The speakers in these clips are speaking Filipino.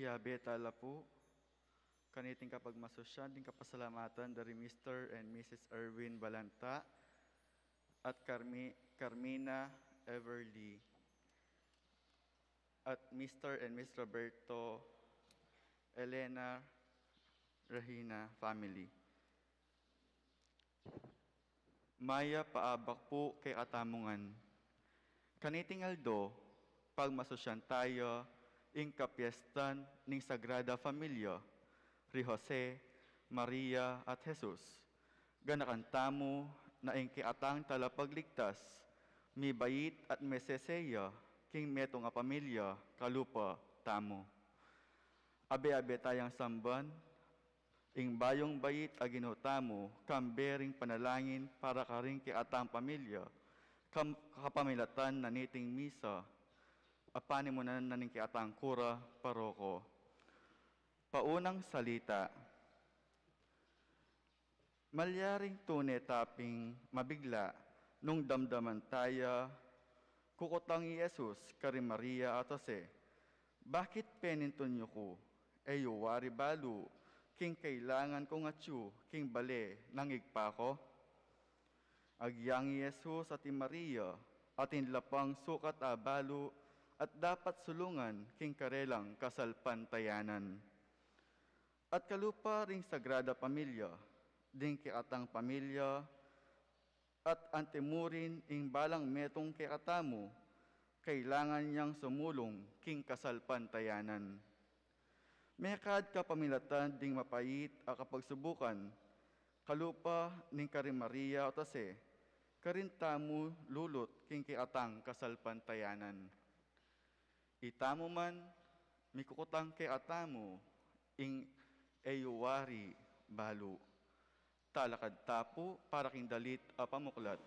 Yabe tala po, kaniting kapagmasosyan, din kapasalamatan dari Mr. and Mrs. Erwin Balanta at Carmina Everly at Mr. and Miss Roberto Elena Rahina family. Maya paabak po kay Atamungan. Kaniting aldo, pagmasosyan tayo, ing kapiestan ning Sagrada Familia, Ri Jose, Maria at Jesus. Ganakantamo na ing kiatang talapagligtas, mi bayit at meseseya, king meto nga pamilya, kalupa, tamo. Abe-abe tayang samban, ing bayong bayit aginotamo, kambering panalangin para karing kiatang pamilya, kapamilatan na niting misa, apani mo na naning kiatang kura paroko. Paunang salita. Malyaring tune taping mabigla nung damdaman taya kukutang ni Jesus kari Maria at Jose. Bakit peninton nyo ko? Wari balu, king kailangan ko nga tsu, king bale, nangigpa ko? Agyang Jesus at Maria, atin lapang sukat balu, at dapat sulungan king karelang kasalpantayanan. At kalupa ring Sagrada Pamilya, ding kiatang pamilya, at antemurin ing balang metong kiatamo, kailangan niyang sumulong king kasalpantayanan. Mekad kapamilatan ding mapait a kapagsubukan, kalupa ning kari Maria o Jose, karintamu lulot king kiatang kasalpantayanan. Itamo man, mikukutang kay atamo, ing eyuwari balu. Talakad tapo para king dalit a pamuklat.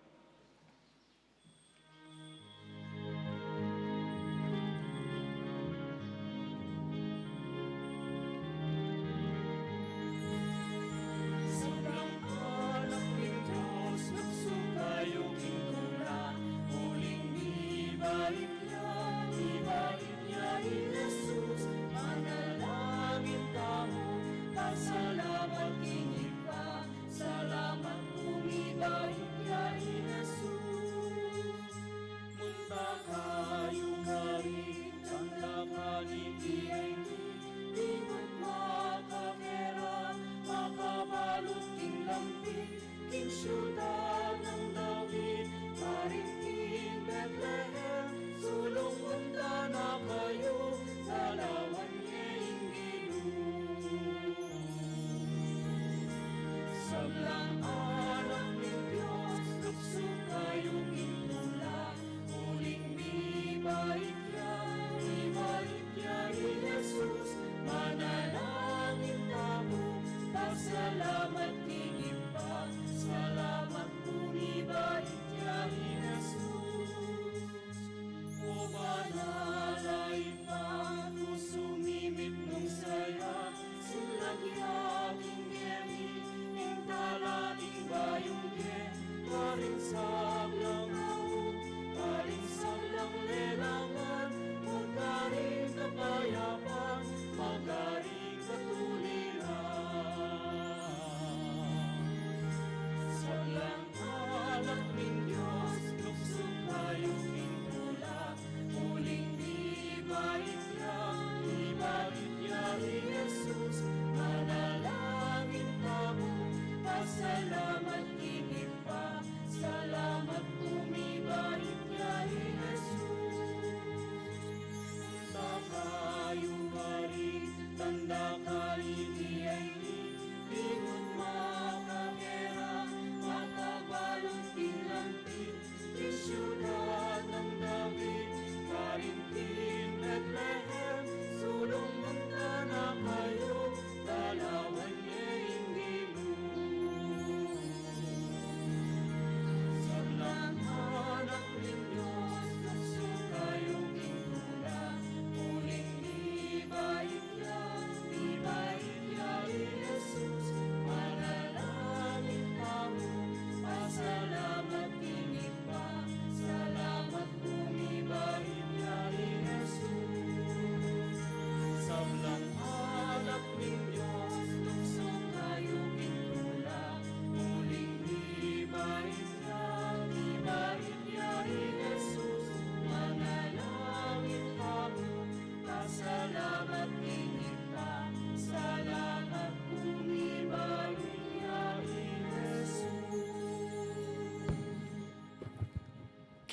Sobrang anak ni Diyos, nagsukayong hingkula, muling ibalik niya ni Jesus, manalangin tamo, pasalamat kingit pa, salamat umibalik niya ni Jesus. Munta kayo ngari, ang lapanin iayni, ingot makakera, makabalot king lampi, king syudad ng David, karing king Bethlehem, sulong punta na kayo, dalawan niya Sablang anak ni Diyos, nagsukayong intula, muling ibalik niya ni Jesus, manalangin tamo, pasalamat tingin pa, salamat umibalik niya ni Jesus. O manalay pa, sumimip nung saya, sulagyaging ngemi, ing talating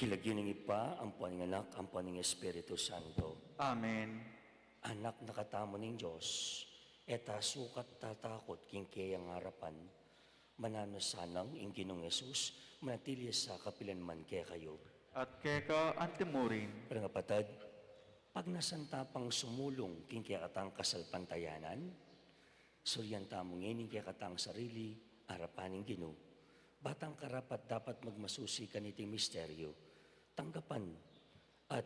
Hilagyan ng ipa ang paninganak, ang paning Espiritu Santo. Amen. Anak nakatamo ng Diyos, eta sukat tatakot king kayang harapan, mananasanang ing Ginong Yesus, manatili sa kapilanman kaya kayo. At keka antimurin, Pero nga patad, pag nasantapang sumulong king kaya katang kasalpantayanan, suryan tamong ining kaya katang sarili, harapaning Ginoo. Batang karapat dapat magmasusi kaniting misteryo, tanggapan at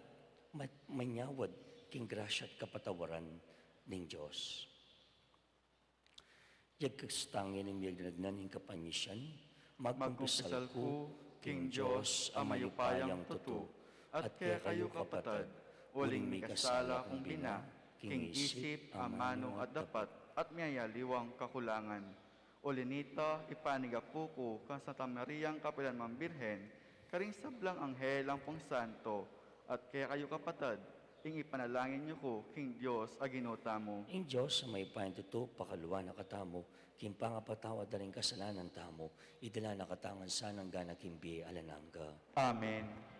manyawad king grasya at kapatawaran ng Diyos. Yagkastangin ng miyagdanagnan ng kapangisyan, magkumpisal ko, King Diyos, ang mayupayang tuto, at kaya kayo kapatad, uling may kasala kong bina, king isip, amano at dapat, at miyayaliwang kakulangan. Ulinita, ipanigapu ko, kan Santa Mariang Kapilanman Birhen, karing sablang anghel ang pong santo, at kaya kayo kapatad, ing ipanalangin niyo ko, King Diyos, aginota mo. Ing Diyos, ang may tuto, pakaluwa na katamo, kimpangapatawa da rin kasalanan tamo, idala na katangan sanang gana kimbi alanangga. Amen.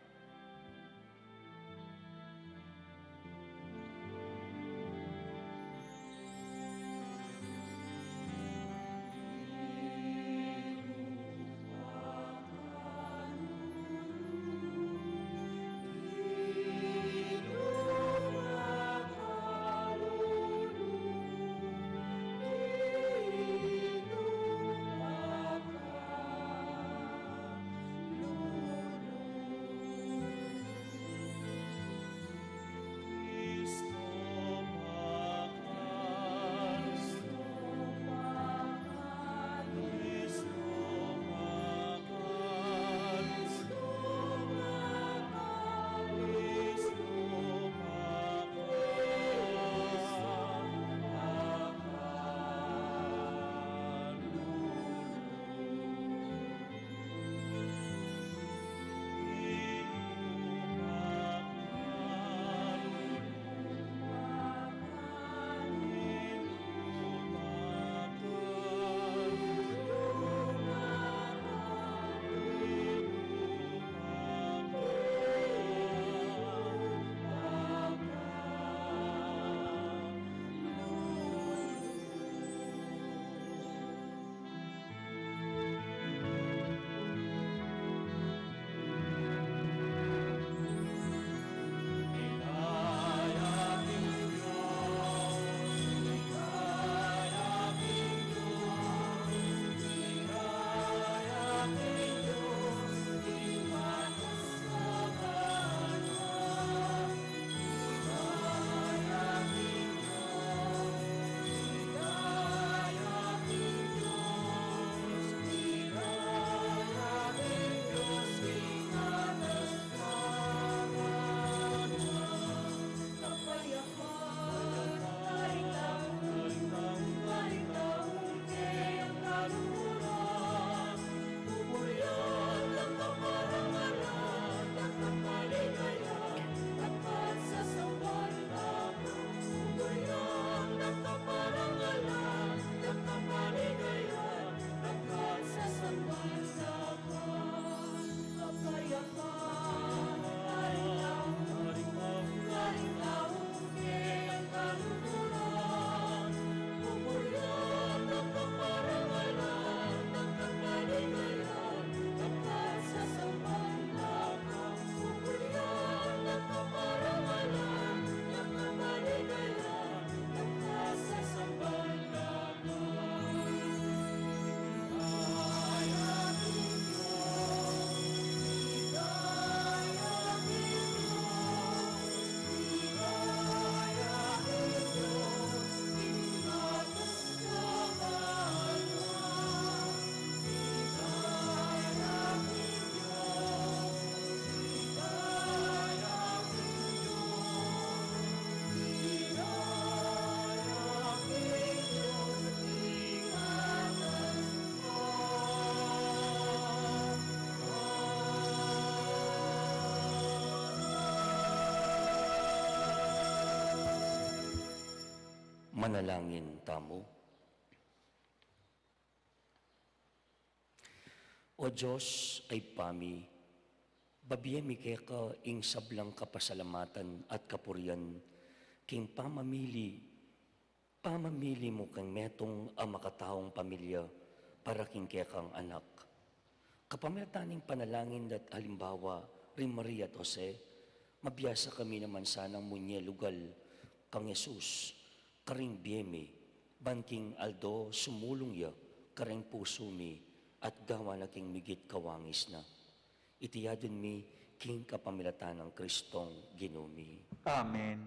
Manalangin tamo. O Diyos ay pami, Babiyemi keka ing sablang kapasalamatan at kapurian, king pamamili mo kang metong ang makataong pamilya para king kekang anak. Kapamilataning panalangin at halimbawa, rin Maria at Jose, mabiyasa kami naman sanang munye lugal, kang Yesus, karing biyemi, banking Aldo sumulong ya, karing puso mi, at gawa na king migit kawangis na. Itiyadon mi, king kapamilatan ng Kristong ginumi. Amen.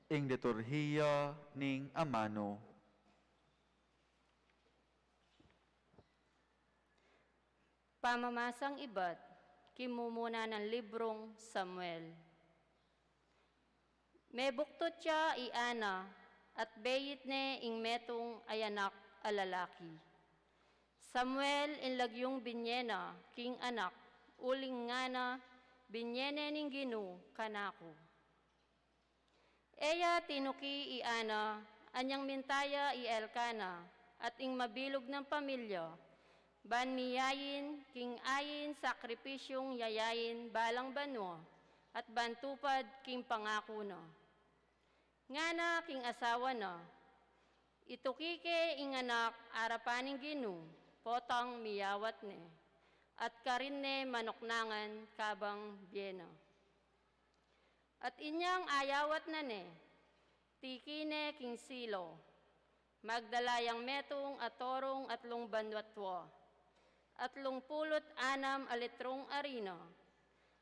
Ing liturhiya ning Amano. Pamamasang iba't kimumuna ng librong Samuel. May buktot siya iana at beyit ne ing metong ayanak alalaki. Samuel inlagyong binyena king anak uling ngana binyene ning Ginu kanako. Eya tinuki iana anyang mintaya i Elkana at ing mabilog ng pamilya ban miyayin king ayin sakripisyong yayayin balang banwa at bantupad king pangako na. Ngana king asawa na, itukike ing anak arapaning Ginu, potang miyawat ne, at karin ne manoknangan kabang biyena. At inyang ayawat na ne, tikine king silo, magdalayang metong atorong at lungbanwatwa, at lungpulot anam alitrong arina,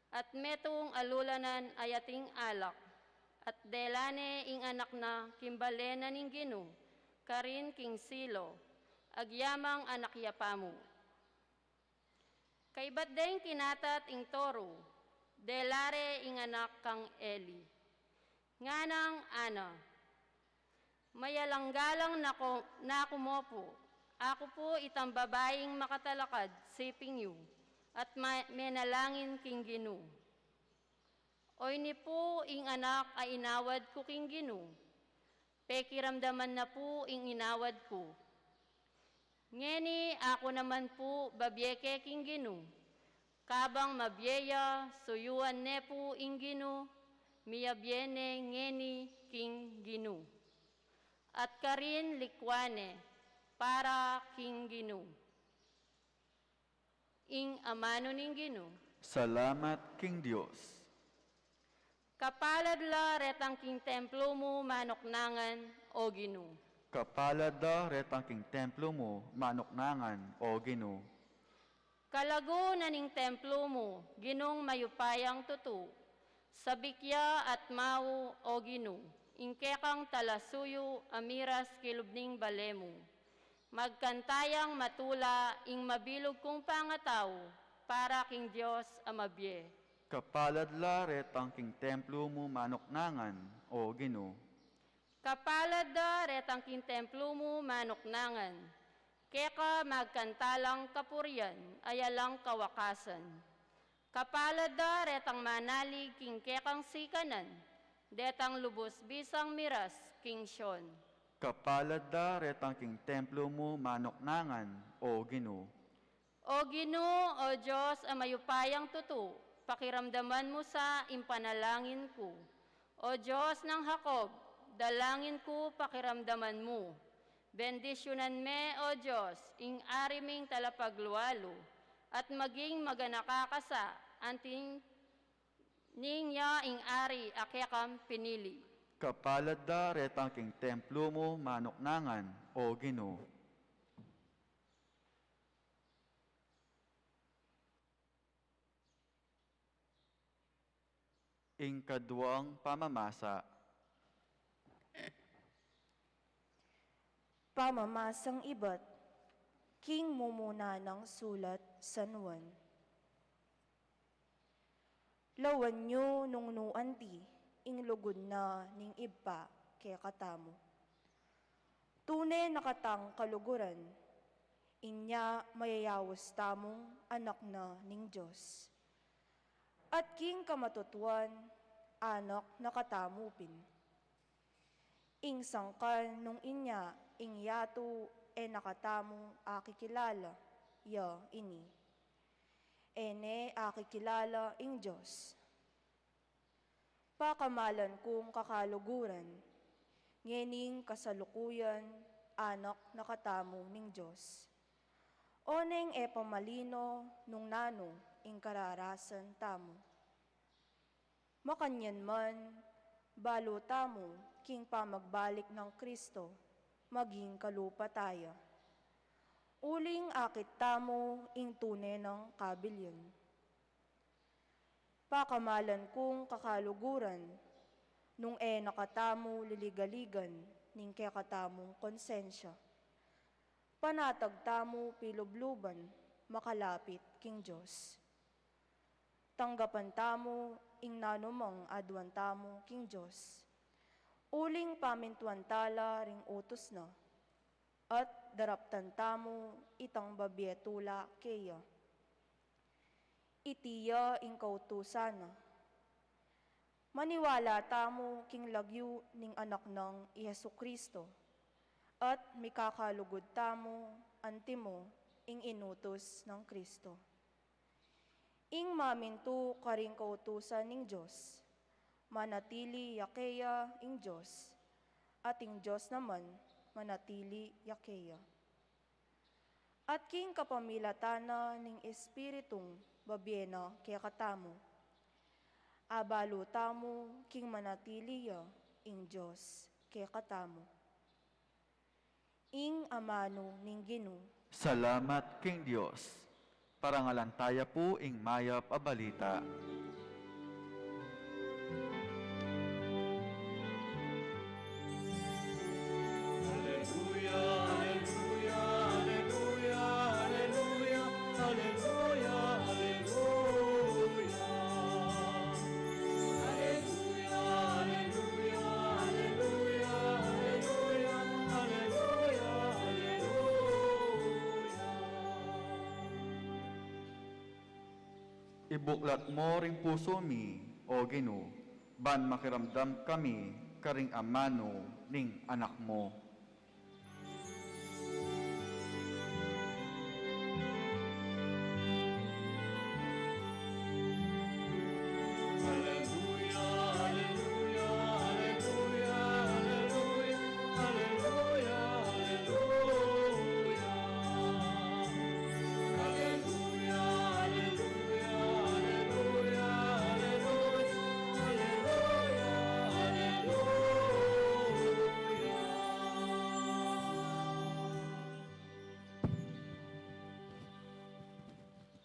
at metong alulanan ayating alak, at delane ing anak na kimbalena ning Ginu, karin king silo, agyamang anak yapamu. Kaibat deng kinatat ing toro, delare ing anak kang Eli. Nganang ana, mayalanggalang na kumopo, ako po itang babaeng makatalakad, siping yu, at menalangin king Ginu. Oy ni po ing anak ay inawad ko king Ginu, pekiramdaman na po ing inawad ko. Ngeni ako naman po babyeke king Ginu, kabang mabyeya suyuan ne po ing Ginu, miyabyene ngeni king Ginu. At karin likwane, para king Ginu. Ing amano ning Ginu. Salamat king Dios. Kapalad la retang king templo mo manoknangan o Ginu. Kapalad da retang king templo mo, manoknangan o Ginu. Kalago na ning templo mo, Ginong mayupayang tutu, sabikya at mau o Ginu, ingkekang talasuyo amiras kilubning balemu. Magkantayang matula ing mabilog kong pangataw, para king Diyos amabye. Kapalad la retang king templo mo, manoknangan o Ginu. Kapalad da retang king templo mo manoknangan, keka magkantalang kapurian, ayalang kawakasan. Kapalad da retang manalig king kekang sikanan, detang lubos bisang miras king Sion. Kapalad da retang king templo mo, manoknangan o Ginu. O Ginu, o Diyos, ang mayupayang tutu, pakiramdaman mo sa impanalangin ko. O Diyos ng Hakob, dalangin ko pakiramdaman mo. Bendisyonan me, O Diyos, ing ariming talapagluwalo, at maging maganakakasa, anting ninya ing ari akyakam pinili. Kapalad da retang king templo mo, manoknangan o Ginu. Ing kaduang pamamasa. Pamamasang iba't, king mumuna ng sulat San Juan. Lawan nyo nung nuanti, ing lugod na ning iba kaya katamo. Tunay nakatang kaluguran, inya mayayawas tamong anak na ning Diyos. At king kamatutuan, anak nakatamupin. Ing sangkan nung inya, ing yato e nakatamong akikilala, ya ini. ene akikilala ing Diyos. Pakamalan kong kakaluguran, ngening kasalukuyan, anak na katamo ning Diyos. Oneng e pamalino nung nano ing kararasan tamo. Makanyan man, balo tamo king pamagbalik ng Kristo, maging kalupa tayo. Uling akit tamo ing tunay ng kabilyon. Pakamalan kong kakaluguran, nung nakatamo liligaligan, ning kaya katamong konsensya. Panatag tamo pilubluban, makalapit king Diyos. Tanggapan tamo ing nanumang adwan tamo king Diyos. Uling pamintuan tala ring utos na, at daraptan tamo itang babietula keya. Itiya ing kautusana. Maniwala tamo king lagyu ning anak ng Yesu Kristo, at mikakalugod tamo antimo ing inutos ng Kristo. Ing mamintu karing kautusan ning Diyos, manatili yakeya ing Diyos, at ing Diyos naman manatili yakeya. At king kapamilatana ning Espiritong babiena kaya katamo, abalo tamo king manatiliya ing Diyos kaya katamo. Ing amano ning Ginoo. Salamat king Diyos. Parangalan tayo po ing mayap a balita. Alleluia, alleluia, alleluia, alleluia, alleluia, alleluia. Alleluia, alleluia, alleluia, alleluia, alleluia, alleluia. Ibuklat mo ring puso mi, o Ginoo, ban makiramdam kami karing amano ning anak mo. Alleluia, alleluia, alleluia, alleluia, alleluia, alleluia. Alleluia, alleluia, alleluia, alleluia, alleluia.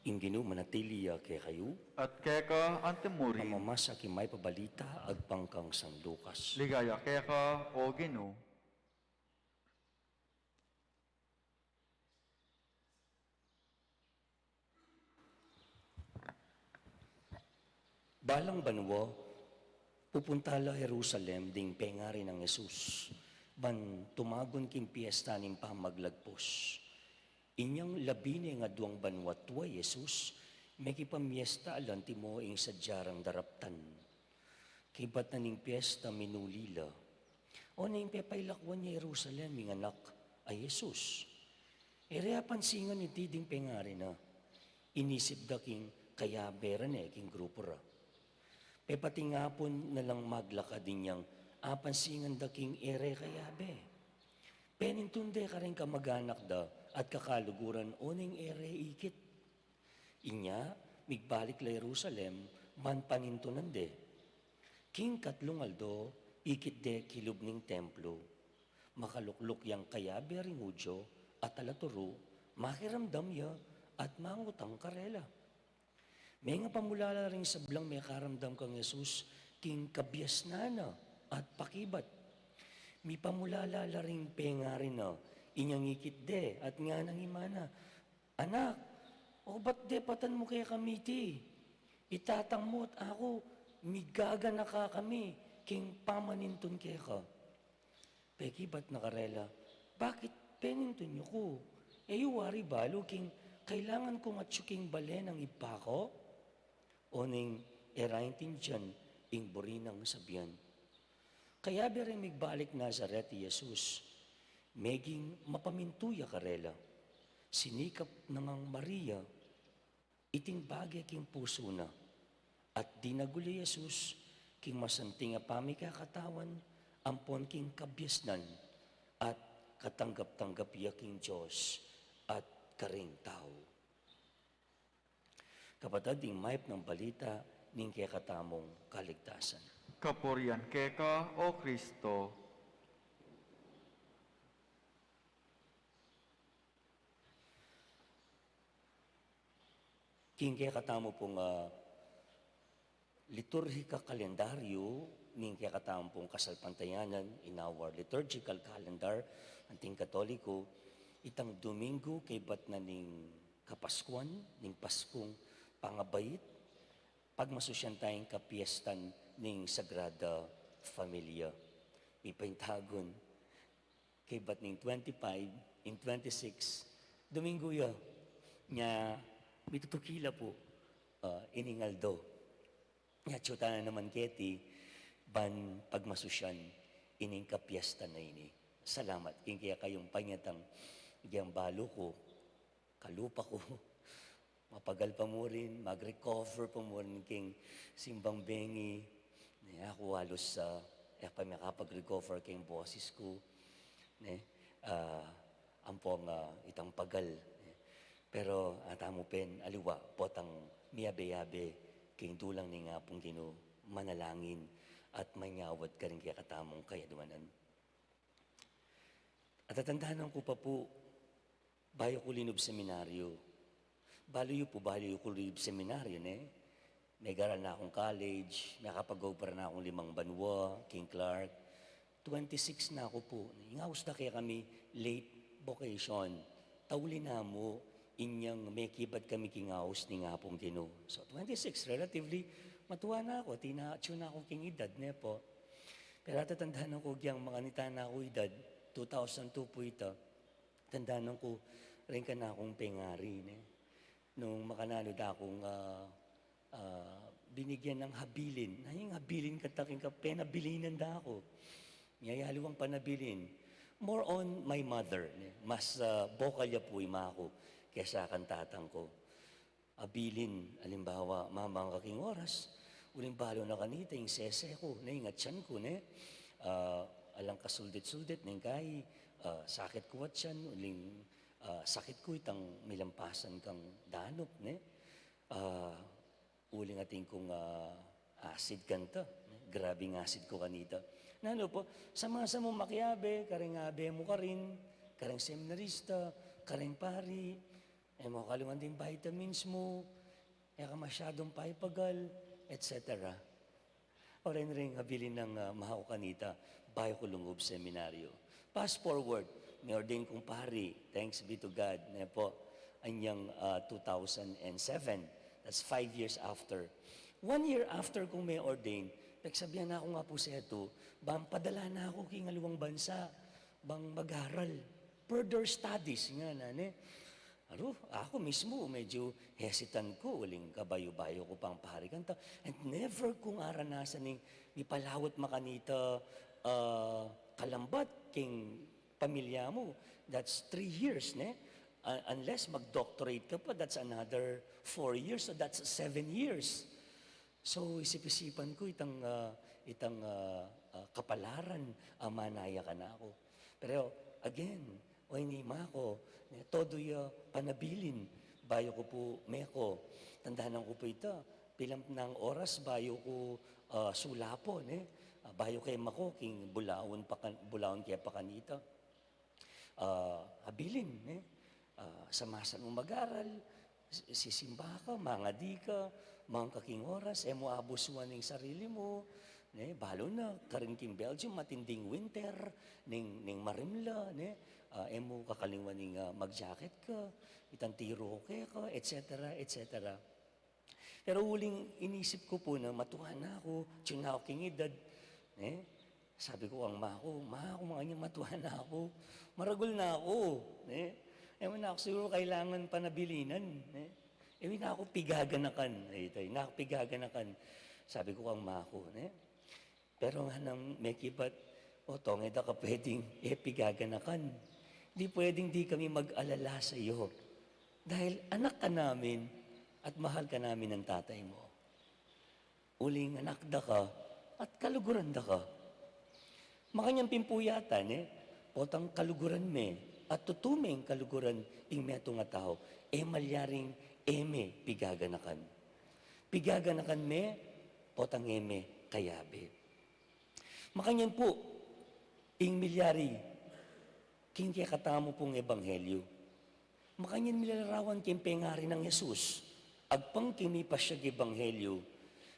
Ing Ginoo manatiliya kay kayo, At keka antemuri, mamamasa kimay pabalita agpangkang San Lucas. ligaya keka, o Ginoo. Balang banwa, pupuntala Jerusalem ding pengari ng Jesus, ban tumagon king piyesta ning pamaglagpos. Inyang labine nga duang banwa tuwa Jesus, may kipamiesta alan timo ing sadyarang daraptan. Kibat na ning piyesta minulila. O na yung pepailakwan niya Jerusalem, ing anak ay Jesus. Ere pansingan ni tiding pengari na, inisip da king kaya beran king grupo ra. Pepatingapon na lang maglaka din niyang apansingan da king ere kayabe. Penintunde ka rin kamaganak da at kakaluguran oning ere ikit. Inya, migbalik la Jerusalem, man panintunan de. King katlong aldo, ikit de kilub ning templo. Makalukluk yang kayabe ring udyo at alaturo, makiramdam ya at mangutang karela. May nga pamulala rin sablang may karamdam kang Jesus, king kabyas na at pakibat. May pamulala rin penga rin na, inyang ikit de at nga nang imana. Anak, o ba't de patan mo kaya kamiti? Itatang mo at ako, migaga na ka kami, king pamanintun kaya ka. Pekibat nakarela, bakit penintun nyo ko? Wari balo, king kailangan kong atsuking balen ang ipako? O ning eraintin dyan, ing burinang sabihan. Kaya bere migbalik Nazaret Jesus, meging mapamintuya karela. Sinikap nangang Maria, Iting bagay king puso na, at dinaguli Jesus, king masanting apami kakatawan, ampon king kabyasnan, at katanggap-tanggap iya king Diyos, at karing tao. Kapatid, ding mayap ng balita, ning kaya katamong kaligtasan. Kapurian keka, O Kristo. King kaya katamo pong liturhika kalendaryo, ning kaya katamo pong kasalpantayanan in our liturgical calendar, anting Katoliko, itang Domingo kay bat na ning Kapaskuan, ning Paskong Pangabayit, pagmasusyan tayong kapiestan ning Sagrada Familia. Ipaintagon, kay bat ning 25, in 26, Domingo ya, nya mitutukila po, iningaldo. Nya tsuta na naman keti, ban pagmasusyan, ining kapiesta na ini. Salamat, king kaya kayong panyatang, iyang balo ko, kalupa ko, mapagal pa mo rin, mag-recover pa mo rin king simbang bengi. Ako halos sa, pa makapag-recover king boses ko. Ampong itang pagal. Pero atamo pen aliwa potang miyabe-yabe king tulang ni nga pong Ginoo manalangin at manyawad ka rin kaya katamong kaya dumanan. At tatandaan ko pa po, bayo ko linob seminaryo. Baliyo ko linob seminaryo, May garal na akong college, nakapag-go para na akong 5 banwa, King Clark. 26 na ako po. Ingawas na kaya kami late vocation. Tauli na mo, inyang may kibat kami kingaos ni nga pong Ginoo. So 26, relatively, matuwa na ako. Tina-tune na akong king edad, po. Pero tatandaan ko yung mga nita na ako edad, 2002 po ito. Tandaan ko, rin ka na akong pengari, Nung makanalo da akong binigyan ng habilin. Yung habilin kataking ka, penabilinan da ako. Ngayaliwang panabilin. More on my mother. Mas vocal ya po ima ako kesa kantatang ko. Abilin, alimbawa, mamang kaking oras, uling balo na kanita, yung sese ko, ingat siyan ko, alang kasuldit-suldit, kay, sakit ko at siyan, uling sakit ko itang milampasan kang danop, uling ating kong acid kanta, grabing acid ko kanita. Nano po, sama-sama makiabe, karing abe mo ka rin, karing seminarista, karing pari, mo kaluman din vitamins mo, ka masyadong paipagal, etc. O rin habilin ng mahaw kanita, bayo ko lungob seminaryo. Fast forward, may ordain kong pari, thanks be to God, po, anyang 2007. That's 5 years after. 1 year after kong may ordain, nagsabihan na ako nga po sa ito, bang padala na ako kingaluwang bansa, bang mag-aral, further studies nga ako mismo medyo hesitant ko, uling kabayo-bayo ko pang pari kanta. And never kong aranasan ng ipalawat makanita kalambat king pamilya mo. That's 3 years, unless mag-doctorate ka pa, that's another 4 years, so that's 7 years. So isip-isipan ko itang kapalaran, manaya ka na ako. Pero again, wainima ko, todo panabilin, bayo ko po meko. Tandaan ko po ito, pilam ng oras, bayo ko sulapon, bayo kay mako, king bulawon kaya pa kanita. Habilin, samasan mo mag-aral, sisimba ka, mga di ka, mga kaking oras, mo abusuan ng sarili mo, balo na, karin king Belgium, matinding winter, ning marimla, mo kakalingwan ng mag-jacket ka, itang tiro ka, etc., etc. Pero uling inisip ko po na matuwa na ako, tiyun na ako king edad, sabi ko ang ma ko mga niya matuwa na ako, maragol na ako, ewan na ako siguro kailangan panabilinan, ewan na ako pigaganakan, nakapigaganakan, sabi ko ang ma ko, pero nga nang may kibat, tongeda ka pwedeng pigaganakan, di pwedeng di kami mag-alala sa iyo, dahil anak ka namin, at mahal ka namin ng tatay mo. Uling anak da ka at kaluguran da ka. Makanyang pimpuyatan potang kaluguran me at tutumeng kaluguran ing meto nga tao, malyaring eme pigaganakan. Pigaganakan me, potang eme kayabe. Makanyang po, ing milyari, king kaya katamo pong ebanghelyo. Makanyan milalarawan king pengari ng Yesus. Agpang kimi pa siya ebanghelyo,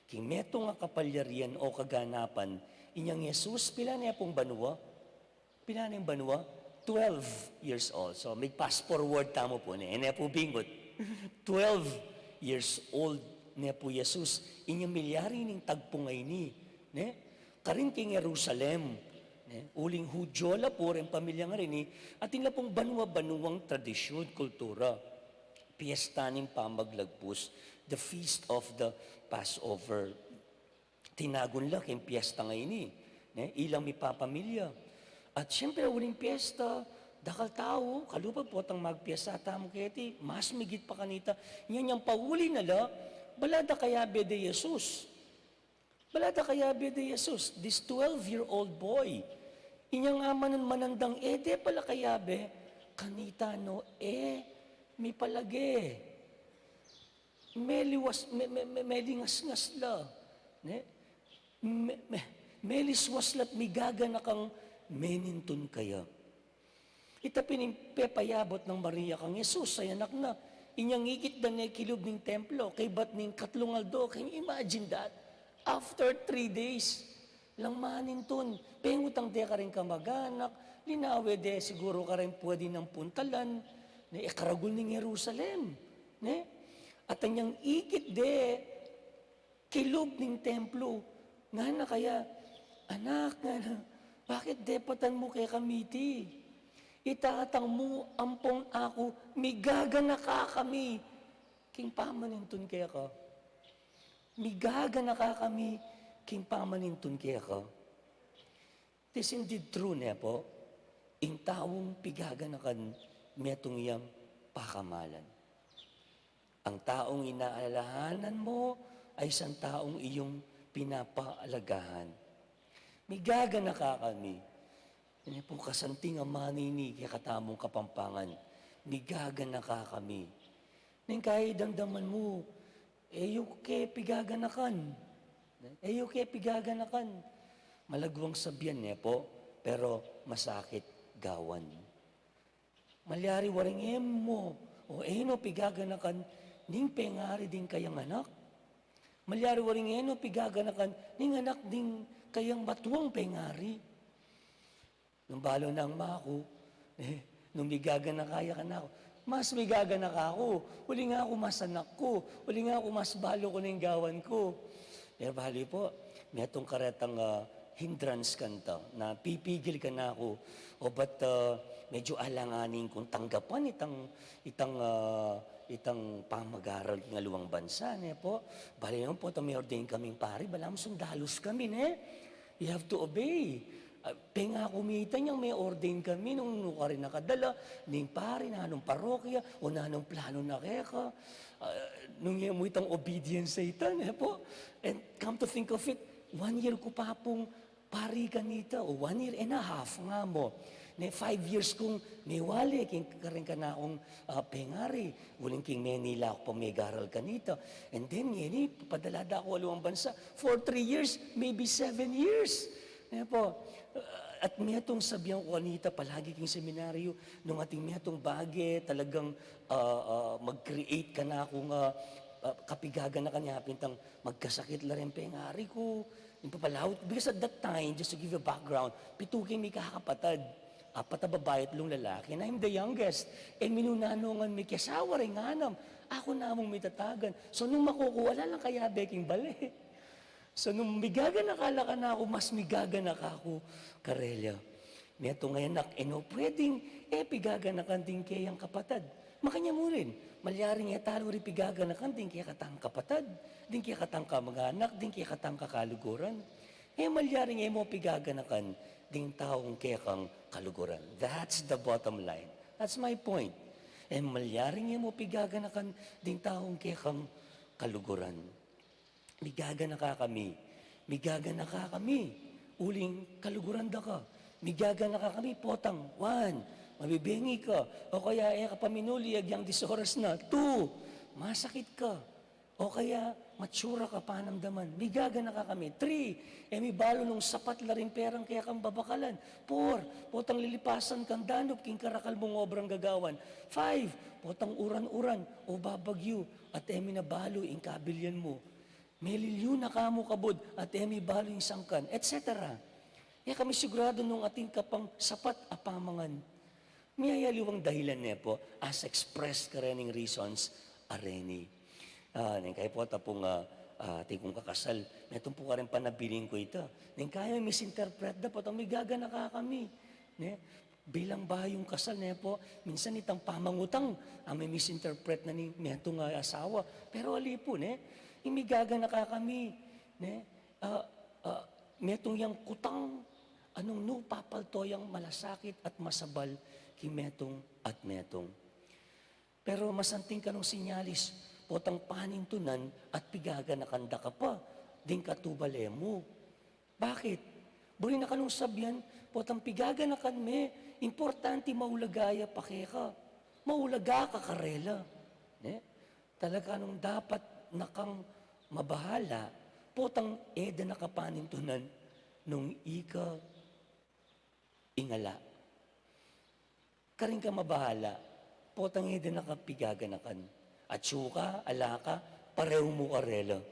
king meto nga kapalyarian o kaganapan, inyang Yesus, pila niya pong banwa? Pila niya banwa? 12 years old. So, may fast forward tamo po niya. Niya po bingot. 12 years old niya po Yesus. Inyang milyari ning tagpo ngay ni. Karin king Jerusalem. Uling Hudyola po rin pamilya nga rin at nila pong banwa-banuang tradisyon, kultura. Piyesta ning pamaglagpus, the feast of the Passover. Tinagon lang yung piyesta ngayon ilang may papamilya. At siyempre, uling piyesta, dakal tao, kalupag po tang magpiyesta, tamo keti, mas migit pa kanita. Yan yung pauli nala, balada kaya de Jesus. Balada kaya de Jesus, this 12-year-old boy, inyang amanan manandang de pala kaya kanita no, may palage. Melingas-ngas la. Meliswaslat migaga na kang menintun kaya. Itapin pepayabot ng Maria kang Jesus, ay anak na, inyang ikit da na kilub ng templo, kay bat ning katlungaldo, can you imagine that? After 3 days, lang manintun, pengutang de ka rin kamaganak, linawe de siguro ka rin pwede ng puntalan, na ikaragul ng Jerusalem. At anyang ikit de, kilub ng templo, nga na kaya, anak nga na, bakit depatan mo kay kamiti? Itatang mo ampong ako, migaga na ka kami. King pamanintun kaya ka. Migaga na ka kami, king pamanintun kaya ka. This indeed true niya po, ing taong pigaga na kan metong iyang pakamalan. Ang taong inaalahanan mo ay isang taong iyong pinapaalagahan. Migaga na ka kami. Yan po kasanting ang manini kaya katamong kapampangan. Migaga na ka kami. Nang kahit damdaman mo, ke pigaganakan. Ke pigaganakan. Malagwang sabihan niya po, pero masakit gawan. Malyari waring mo, no pigaganakan, ning pengari din kayang anak. Malyari waring no pigaganakan, ning anak ding kayang matuwang pengari. Nung balo na ang mako, nung migaga na kaya ka na ako, mas migaga na ka ako. Uli nga ako mas anak ko. Uli nga ako mas balo ko ng gawan ko. Bali po, may itong karetang hindrance kanta na pipigil ka na ako. O ba't medyo alanganin kung tanggapan itang pamag-aral ng aluang bansa. Po. Bali naman po, may ordain kaming pari. Balam sundalos kami. You have to obey. Penga kumita niyang may ordain kami nung ka rin nakadala, ning pari na anong parokya, o na anong plano na kaya nung mo itang obedience sa itan, po. And come to think of it, 1 year ko pa pong pari kanita, o 1 year and a half nga mo. 5 years kong may wali, king karin ka na akong pengari, uling king Manila ako pa may garal kanita. And then, papadalada ako aluang bansa, for 3 years, maybe 7 years. Po, at may itong sabihan ko kanita, palagi king seminaryo, nung ating may itong bagay, talagang mag-create ka na akong kapigaga na kanya, pintang magkasakit la rin pengari ko. Because at that time, just to give you a background, pituking may kakapatad. Apat na babae at lalaki, and I'm the youngest. And minunanongan may kasawa rin anam. Ako na mong may tatagan. So nung makukuha, wala lang kaya beking bali. So nung migaga na ka na ako, mas migaga na ka ako, Karelya. May ito ngayon pwedeng, pigaga na kanting kayang kapatad. Makanya mo rin, malyaring talo rin pigaga na kanting kaya katang kapatad, din kaya katang kamag-anak, din kaya katang kakaluguran. Malyaring mo pigaga na kan, ding taong kaya kang kaluguran. That's the bottom line. That's my point. malyaring mo pigaganakan ding taong kekang kaluguran. Migaga na ka kami. Migaga na ka kami. Uling kaluguran da ka. Migaga na ka kami. Potang. 1. Mabibengi ka. O kaya kapaminuli agyang 10 oras na. 2. Masakit ka. O kaya matsura ka panamdaman. Migaga na ka kami. 3. May balo nung sapat la rin perang kaya kang babakalan. 4. Potang lilipasan kang danop king karakal mong obrang gagawan. 5. Potang uran-uran o babagyo at may nabalo ing kabilyan mo. May lilyo na kamo kabod at may balo ing sangkan, etc. Kami sigurado nung ating kapang sapat apamangan. May ayaliwang dahilan niya po as expressed karening reasons areni. Kaya po tapong ating kong kakasal, metong po ka rin panabiling ko ito. Nang kaya misinterpret na po, may gagana ka kami. Bilang bahayong kasal niya po, minsan itang pamangutang ang may misinterpret na ni metong asawa. Pero ali po, imigaga na ka kami. Metong yang kutang, anong no papalto yang malasakit at masabal kimetong at metong. Pero masanting ka nung sinyalis, potang panintunan at pigaga na kanda ka pa, ding katubale mo. Bakit? Buli na ka nung sabyan, potang pigaga na kanme, importante maulagaya pa ka. Maulaga ka karela. Talaga nung dapat nakang mabahala, potang eda na kapanintunan nung ika ingala. Karing ka mabahala, potang eda na kapigaganakan. At syuka, alaka, pareho mo karela.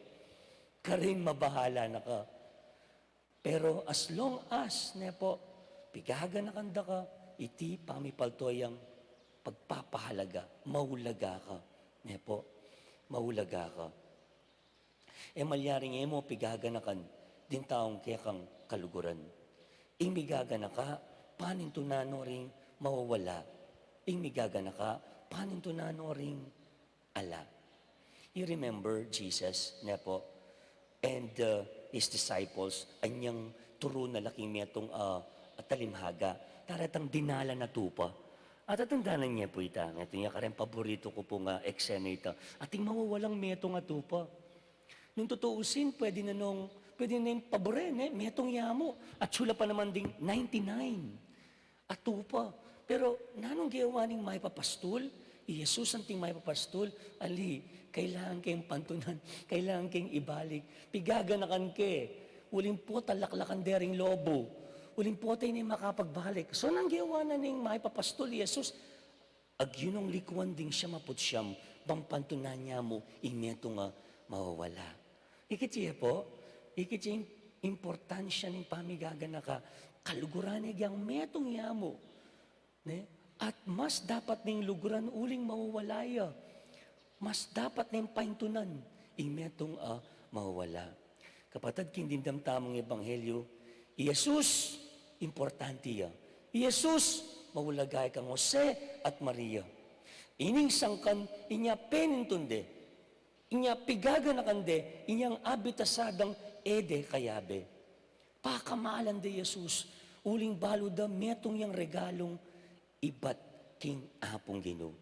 Karing mabahala na ka. Pero as long as, pigaganakan da ka, iti pamipaltoyang pagpapahalaga, maulaga ka. Maulaga ka. Malyaring mo pigaganakan, din taong kaya kang kaluguran. Imigaga na ka, panintunano ring mawawala. Imigaga na ka, panintunano ring ala. You remember Jesus, and his disciples, anyang turo na laking metong talimhaga, taratang dinala na tupa. At atandanan niya po ita, ito niya karen paborito ko po nga eksena ita, ating mawawalang metong atupa. Nung tutuusin, pwede na yung pabore, metong yamo. At sula pa naman ding 99. Atupa. Pero nanong gawaning may papastol, Jesus ang ting may papastol, ali, kailangan kayong pantunan, kailangan kayong ibalik. Pigaganakan ke, uling po talaklakan dering lobo, uling po tayo na makapagbalik. So nang gawa na ning may papastol, Jesus, agyunong likuan ding siya maputsyam, bang pantunan niya mo, imeto nga mawawala. Ikit siya po, ikit siya importansya ng pamigaga na ka, kaluguran yung metong yamo. At mas dapat ning luguran uling mawawalaya. Mas dapat ning paintunan, imetong mawawala. Kapatid, kindindam tamang ebanghelyo, Jesus, importante ya. Jesus, mawulagay kang Jose at Maria. Ining sangkan, inya penintunde, inya pigaga na kande, inyang abitasadang ede kayabe. Pakamalan de Jesus, uling baluda metong yang regalong ibat king apong Ginoo.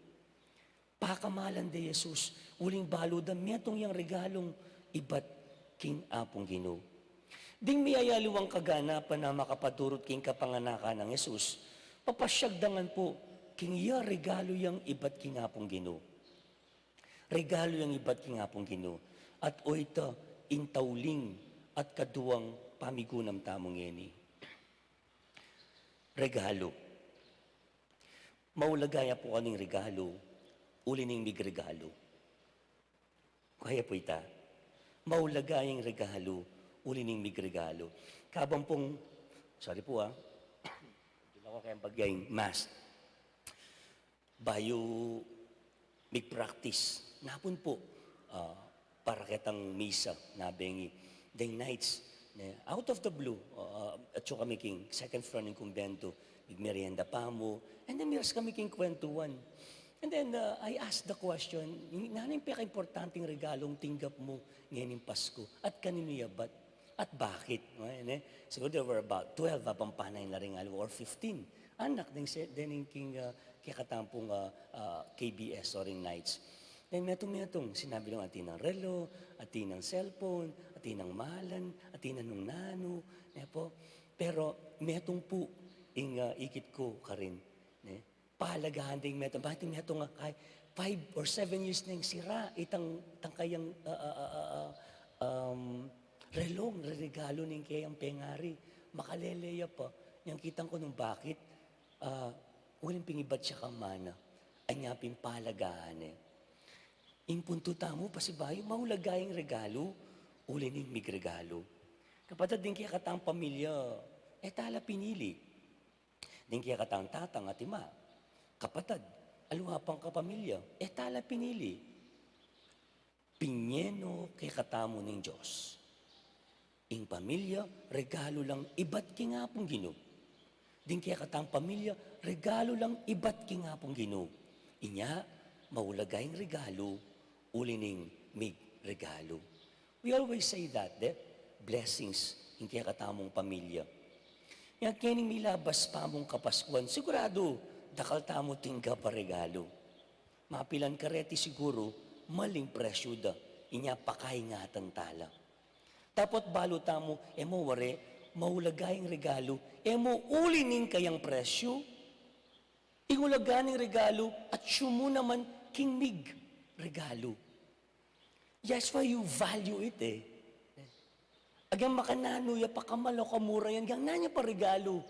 Pakamalan de Jesus, uling baluda metong yang regalong ibat king apong Ginoo. Ding miyayaliwang kaganapan na makapadurot king kapanganakan ng Jesus, papasyagdangan po, king iya regalo yang ibat king apong Ginoo. Regalo yung iba't kingapong Ginoo. At o ito, intauling at kaduwang pamigunam tamong yeni. Regalo. Maulagaya po kaning regalo, uli ning migregalo. Kaya po ita, maulagayang regalo, uli ning migregalo. Kabang pong, sorry po hindi ako kayang bagyayang mask. Bayo, mig-practice. Napun po, para kitang misa, nabengi, deng nights, out of the blue, at so kami king second floor ng kumbento, merienda pa mo, and then miras kami king kwentuhan. And then I asked the question, nanin pinaka-importanting regalong tinggap mo ngayon Pasko, at kanino yabat, at bakit? Siguro there were about 12 apang panay na regalo, or 15. Anak din king kaya katampong KBS or in nights. Then metong sinabi ng atin ng relo, atin ng cellphone, atin ng mahalan, atin ng nano, po. Pero metong po ikit ko ka rin. Pahalagahan din metong, bakit metong nga kay 5 or 7 years na yung sira, itang kayang relong, regalo ng kayang pengari. Makaleleya pa. Yang kitang ko nung bakit, walang pingibat siya kamana. Anyapin palagahan In punto tamo, pasibayo, mahulagayang regalo, ulining migregalo. Kapatid din kaya katang pamilya, tala pinili. Din kaya katang tatang at ima. Kapatid, aluhapang kapamilya, tala pinili. Pinyeno kaya katamo ng Diyos. Ing pamilya, regalo lang iba't kingapong gino. Din kaya katang pamilya, regalo lang iba't kingapong gino. Inya, maulagayang regalo, ulining mig regalo. We always say that, blessings, in kaya katamong pamilya. Yang kining milabas pa mong kapaskuan, sigurado, dakal tamo tingga pa regalo. Mapilan kareti siguro, maling presyo da, inya pakaingatan tala. Tapos balo tamo, mo ware, maulagayang regalo, mo ulining kayang presyo, ingulaganing regalo, at syumo naman king mig regalo. Yes, why you value it Agang makanano, ya pakamalo kamura yan, gang nanya pa regalo.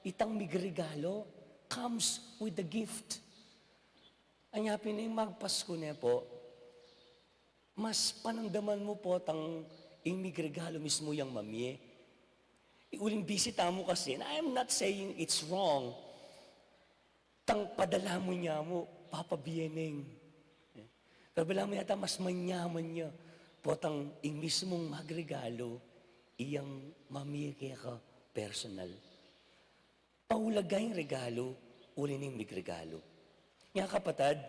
Itang mig regalo comes with the gift. Anyapin na yung magpasko niya po, mas panamdaman mo po tang imig regalo mismo yung mamye. Uling bisita mo kasi, and I am not saying it's wrong, tang padala mo niya mo, papabiyeneng. Pero bala mo yata mas manyaman niya, potang ing mismong magregalo, iyang mamye kaya ka personal. Paulagay regalo, ulining migregalo. Nga kapatad,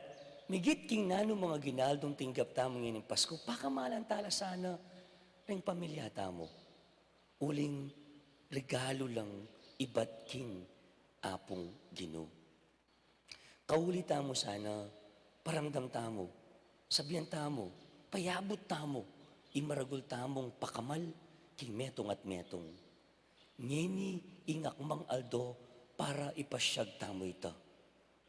migit king nano mga ginaldong tinggap tamo ngayon ng Pasko, pakamalan tala sana ng pamilya tamo. Uling regalo lang iba't king apong gino. Kauli tamo sana, parangdam tamo, sabihan tamo, payabot tamo, imaragul tamong pakamal, king metong at metong. Ngeni ingakmang aldo para ipasyag tamo ito.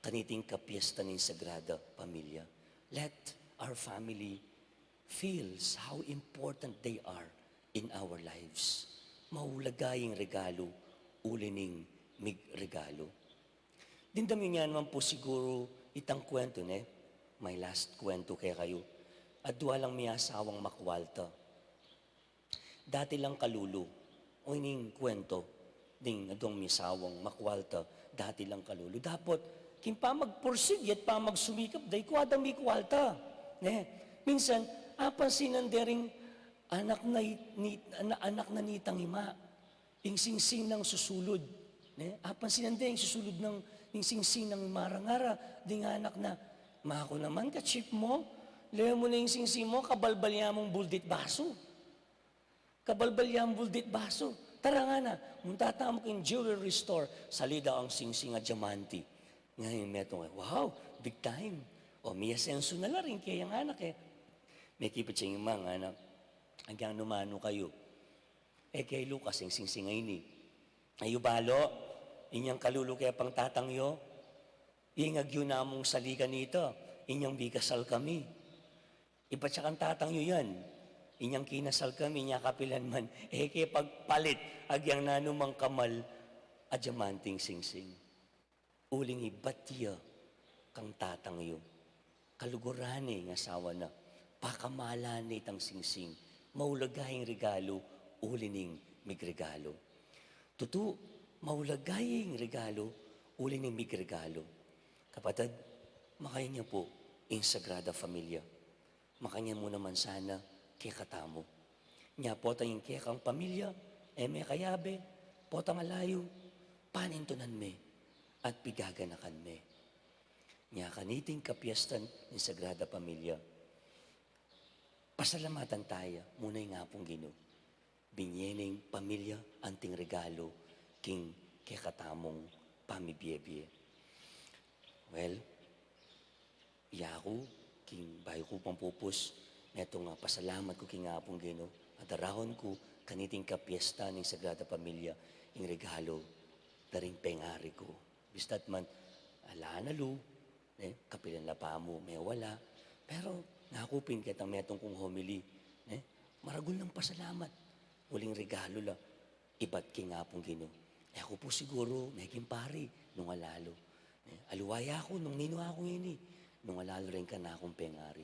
Kaniting kapiesta ng Sagrada Pamilya. Let our family feels how important they are in our lives. Mahulagayang regalo, ulining mig regalo. Dindami nga naman po siguro itang kwento, may last kwento kaya kayo. At duwalang may asawang makwalta. Dati lang kalulu, o ining kwento, ding adong may asawang makwalta, dati lang kalulu. Dapat, kimpa magpursig, yat pa magsumikap, day kuwadang may kwalta. Minsan, apan sinandering anak na nitang ima, yung singsing ng susulod. Apan sinandering susulod ng singsing ng marangara, ding anak na, mako naman ka chip mo, leo mo na yung singsing mo, kabalbalya mong buldit baso. Kabalbalya mong buldit baso. Tara nga na, muntata mo kayong jewelry store, salida ang singsing at diamante. Ngayon, metong, wow, big time. O, may asenso na lang rin kaya yung anak May kipit siya yung mga anak, hanggang numano kayo. Kay Lucas, yung singsing ngayon Ayo balo, inyang kalulu kaya pang tatangyo, ingagyo na mong salika nito, inyang bigasal kami. Iba siya kang tatangyo yan, inyang kinasal kami, inya kapilan man, kaya pagpalit, agyang nanumang kamal, adyamanting singsing. Uling ibatiya kang tatangyo. Kalugurani ng asawa na, pakamalan itang singsing, maulagayang regalo, ulining migregalo. Tutu, maulagayang regalo, ulining migregalo. Kapatid, makaya niya po in Sagrada Familia. Makanya mo naman sana kaya katamo. Nya po tayong kaya kang pamilya, may kayabe, po tang alayo, panintunan me, at pigaganakan me. Nya kaniting kapiestan ng Sagrada Pamilya. Pasalamatan tayo, muna yung ngapong Ginoo. Binyening pamilya, anting regalo, king kaya katamong pamibiyebye. Well, iya ko, king bayo ko pang pupus, neto nga pasalamat ko king nga pong Ginoo, at darahon ko, kaniting kapiesta ng Sagrada Pamilya, ing regalo, daring pengari ko. Bistat man, ala na lo, kapilan la pa mo, may wala. Pero, nakupin kitang metong kong homily, maragol ng pasalamat. Waling regalo la, iba't king nga pong Ginoo. Ako po siguro, may pari, nung alalo. Aluwaya ako, nung nino ako ini. Nung alalo rin ka na akong pengari.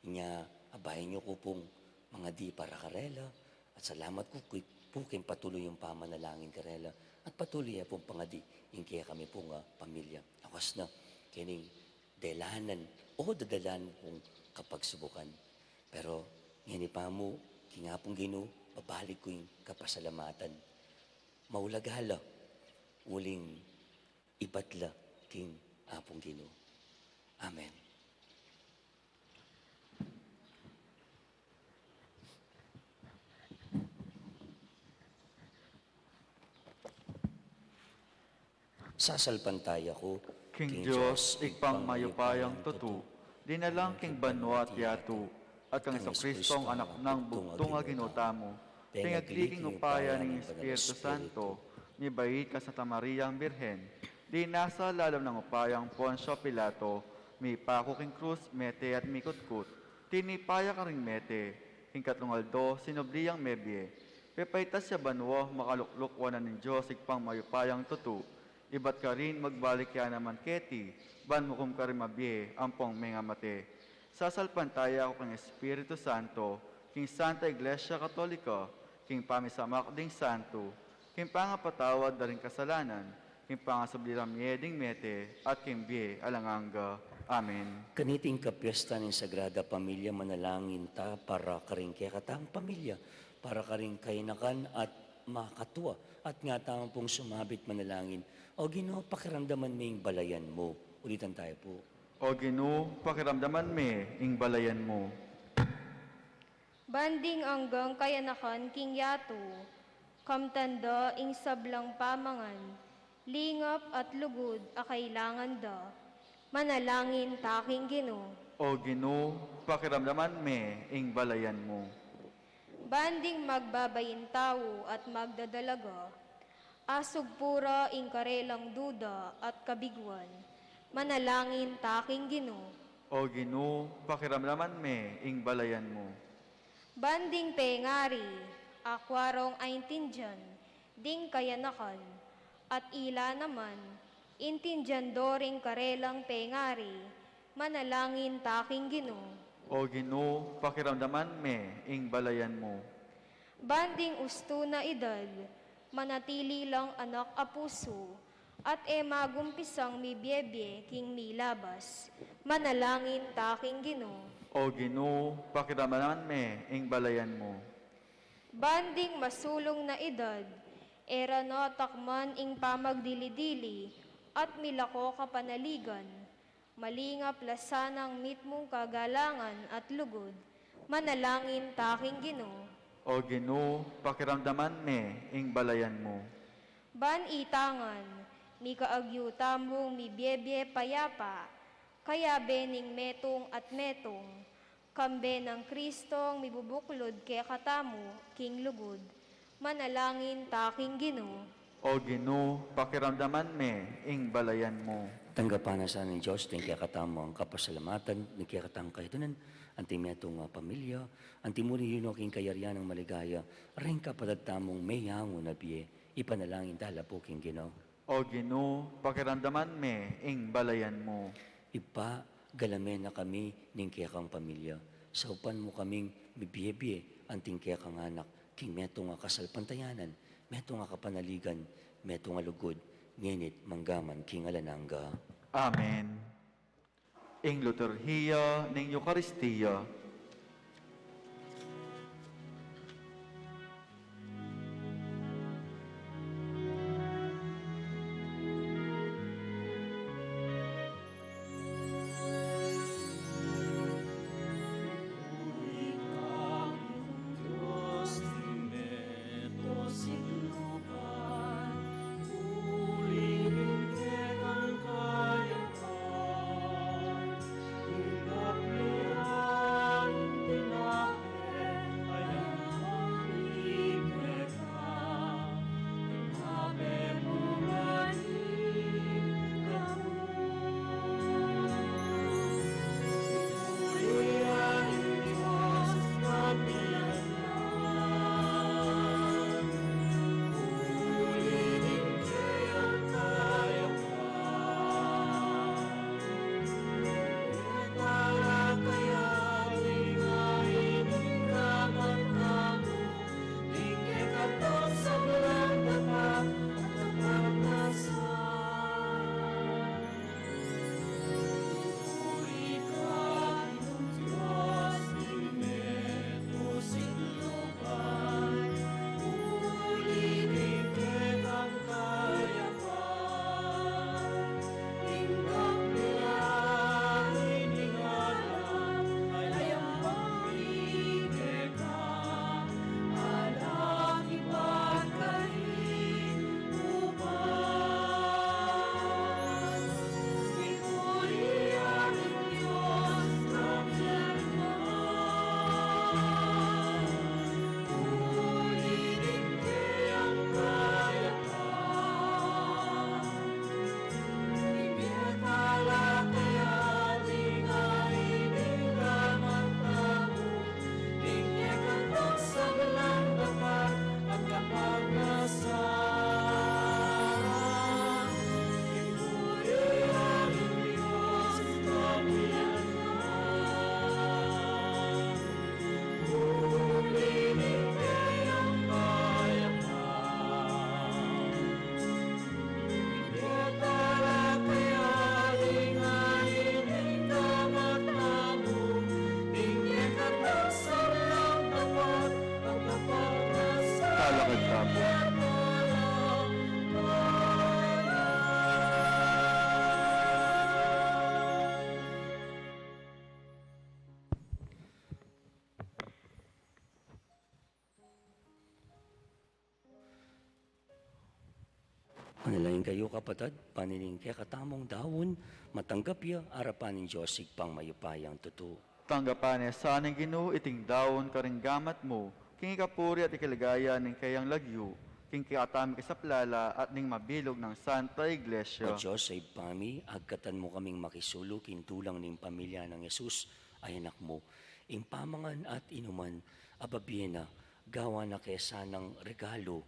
Inya, abayin niyo ko pong mga di para karela. At salamat ko po kayong patuloy yung pamanalangin karela. At patuloy pong pangadi, yung kaya kami pong pamilya. Awas na, kining delanan o dadalan pong kapagsubukan. Pero, ngani pa mo, kingapong Ginoo, babalik ko yung kapasalamatan. Maulagala, uling ibatla king apong Ginoo. Amen. Sasalpantaya ko, King Diyos, ikpang mayupayang tutu, dinalang King Banwa at Yatu, at kang Kristong anak ng bugtong aginuta mo, pinagliging upaya ng Espiritu Santo, ni bayit ka sa Tamariyang Birhen, di nasa lalam ng upayang Poncio Pilato, mi pako king krus, mete at mikutkut, tinipaya ka ring mete, king katlungaldo, sinobliyang mebye, pepaitas siya Banwa, makaluklukwanan ng Diyos, ikpang mayupayang tutu, iba't ka rin magbalik ya naman keti, ban mukum ka rin mabye, ampong mga mate. Sasalpantaya ako kang Espiritu Santo, king Santa Iglesia Katolika, king pamisamak ding santo, king pangapatawad daring kasalanan, king pangasabliram yeding mete, at king bie alanganga. Amen. kaniting kapiesta ng Sagrada Pamilya, manalangin ta para karing kaya katang pamilya, para karing kainakan at makatwa, at nga tama pong sumabit manalangin. O Ginoo, pakiramdaman mo yung balayan mo. Ulitan tayo po. O Ginoo, pakiramdaman me, ing balayan mo. Banding anggang kayanakan king Yatu, kamtanda ing sablang pamangan, lingap at lugod a kailangan da, manalangin taking Ginoo. O Ginoo, pakiramdaman me, ing balayan mo. Banding magbabayin tao at magdadalaga, asog pura ing karelang duda at kabigwan, manalangin taking Ginoo. O Ginoo, pakiramdaman me, ing balayan mo. Banding pengari, akwarong aintindyan, ding kayanakan, at ila naman, intindyan doring karelang pengari, manalangin taking Ginoo. O Ginoo, pakiramdaman me, ing balayan mo. Banding usto na edad, manatili lang anak a puso, at magumpisang mi biebye king milabas, manalangin taking Ginoo. O Ginoo, pakiramdaman me, ing balayan mo. Banding masulong na edad, era no takman ing pamagdili-dili, at milako kapanaligan, malingap lasanang mitmong kagalangan at lugod, manalangin taking Ginoo. O Ginoo, pakiramdaman me, ing balayan mo. Ban itangan, mi kaagyuta mong mi biebye payapa, kaya bening metong at metong, kambe ng Kristong mi bubuklod kaya katamu, king lugod, manalangin taking Ginoo. O Ginoo, pakiramdaman me, ing balayan mo. Tanggapan na sa ng Diyos, ting kaya katamo ang kapasalamatan, ng kaya katang kahitunan, anti metong pamilya, anti muli yun aking kayarian ng maligaya, rin kapadagtamong may hango na biye, ipanalangin dala po king Ginoo. O Ginoo, pakiramdaman me, ing balayan mo. Ipa, galamen na kami ning kaya kang pamilya. Sa upan mo kaming bibiye-biye, anting kaya kang anak, king meto nga kasalpantayanan, meto nga kapanaligan, meto nga lugod, nginit manggaman king alananga. Amen. Ing liturhiya ning Eukaristiya, Diyos timeto sinlupan, uling tekang kayapan, Manalangin kayo kapatid, paniling kaya katamong dawon, matanggap ya, arapan ng Diyos, sigpang mayupayang totoo. Tanggapan sa aning Ginoo iting dawon karinggamat mo, king ikapuri at ikiligaya ning kayang lagyo, king kiatami kasaplala at ning mabilog ng Santa Iglesia. O Diyos, ay pami, agkatan mo kaming makisulo, kintulang ng pamilya ng Yesus, ay anak mo. Impamangan at inuman, ababiyena, gawa na kesa ng regalo,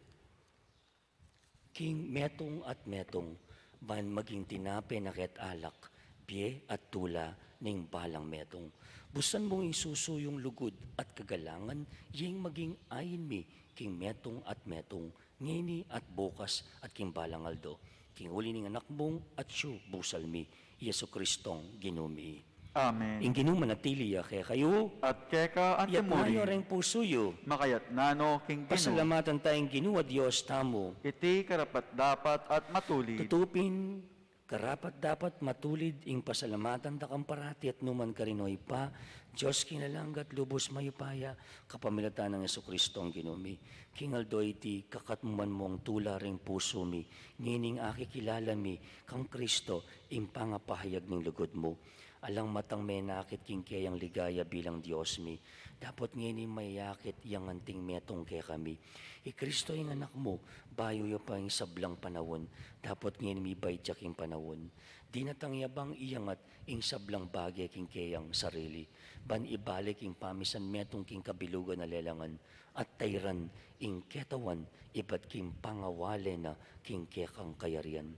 king metong at metong, ban maging tinape na ket alak, biye at tula ning balang metong. Busan mong isuso yung lugod at kagalangan, yeng maging ayin mi, king metong at metong, ngini at bukas at king balang aldo. King uli ning anak mong at siyo busal mi, Yesu Kristong ginumi. Amen. Ing ginumanatili ya kaya kayo, At keka yat antimuri, mayo ring pusuyo, makayat nano king Ginoo, pasalamatan tayong ginuwa Diyos tamo, iti karapat dapat at matulid. tutupin, karapat dapat matulid ing pasalamatan takang parati at numan karinoy pa, Diyos kinalanggat lubos mayupaya, kapamilatan ng Yesu Kristong ginumi. Kingaldo iti kakatmuman mong tula ring puso mi, ngining aki kilala mi, kang Kristo, impangapahayag ng lugod mo. Alang matang menakit king kayang ligaya bilang Diyos mi. Dapat ngini mayakit yang anting metong kaya kami. Kristo yung anak mo, bayo yo pa yung sablang panawon. Dapat ngini mi baytyak yung panawon. Di natang yabang iyangat ing sablang bagay king kayang sarili. Ban ibalik ing pamisan metong king kabilugan na lelangan. At tayran ing ketawan, ibat king pangawale na king kekang kayarian.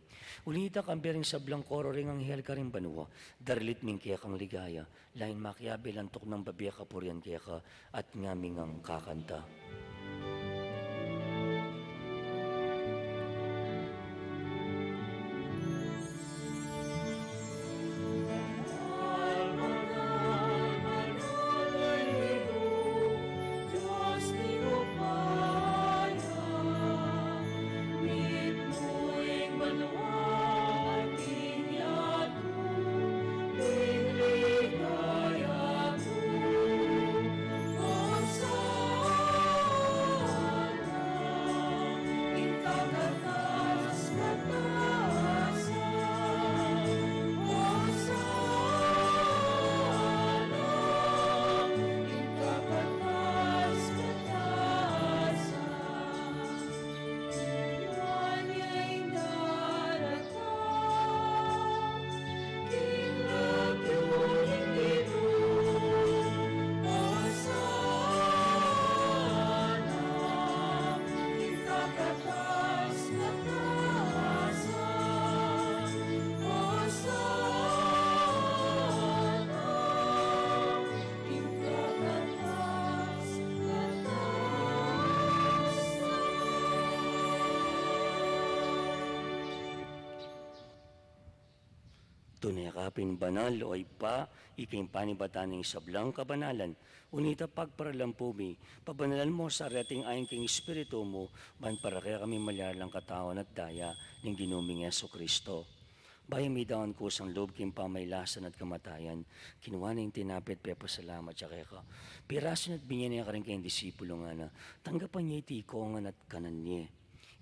Ulita kang bering sablang koro ring ang hel ka rin banwa, darlit ming kekang ligaya, lain makiabi lantok ng babiya kapurian keka, at ngaming ang kakanta. Tunay kapin banal o ay pa, iking panibatan ng sablang kabanalan, unita pagparalampo mi, pabanalan mo sa reting ayon king Espiritu mo, ban para kaya kami malyalang katawan at daya ng ginuming Yeso Kristo. Bayan mi daon ko sang loob king pamaylasan at kamatayan, kinuha na yung tinapit pe pasalamat siya kaya ka. Pirasin at binyan niya ka rin kayong disipulo nga na, tanggapan niya iti ikongan at kanan niya.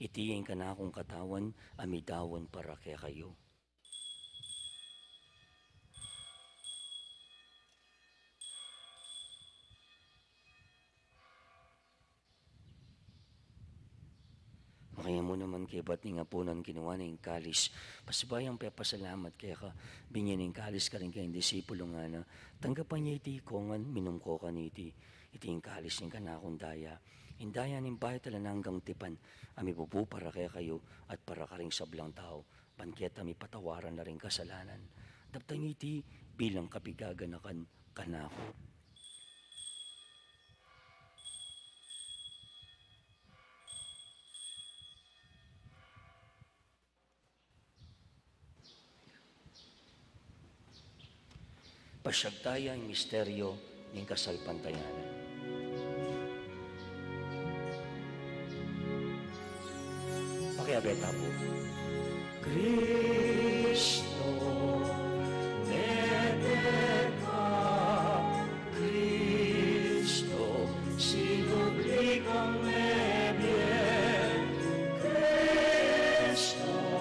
Itiyin ka na akong katawan, amidawan para kaya kayo. Kaya mo naman kay ba't nga po nang ginawa na yung kalis. Pasibayang pasalamat kaya ka binyan yung kalis ka rin kayong disipulo nga na. Tanggapan niya iti kongan, minum ko ka niti. Iti yung kalis yung kanakong daya. Indaya ng bahay tala hanggang tipan. Ami bubu para kaya kayo at para ka rin sablang tao. Banket ami patawaran na rin kasalanan. Daptang iti bilang kapigaganakan kanako. Pasyagtaya ang misteryo ng kasalpantayanan. Pakiabeta po. Kristo, nete ka, Kristo, sinubli kang nebie, Kristo,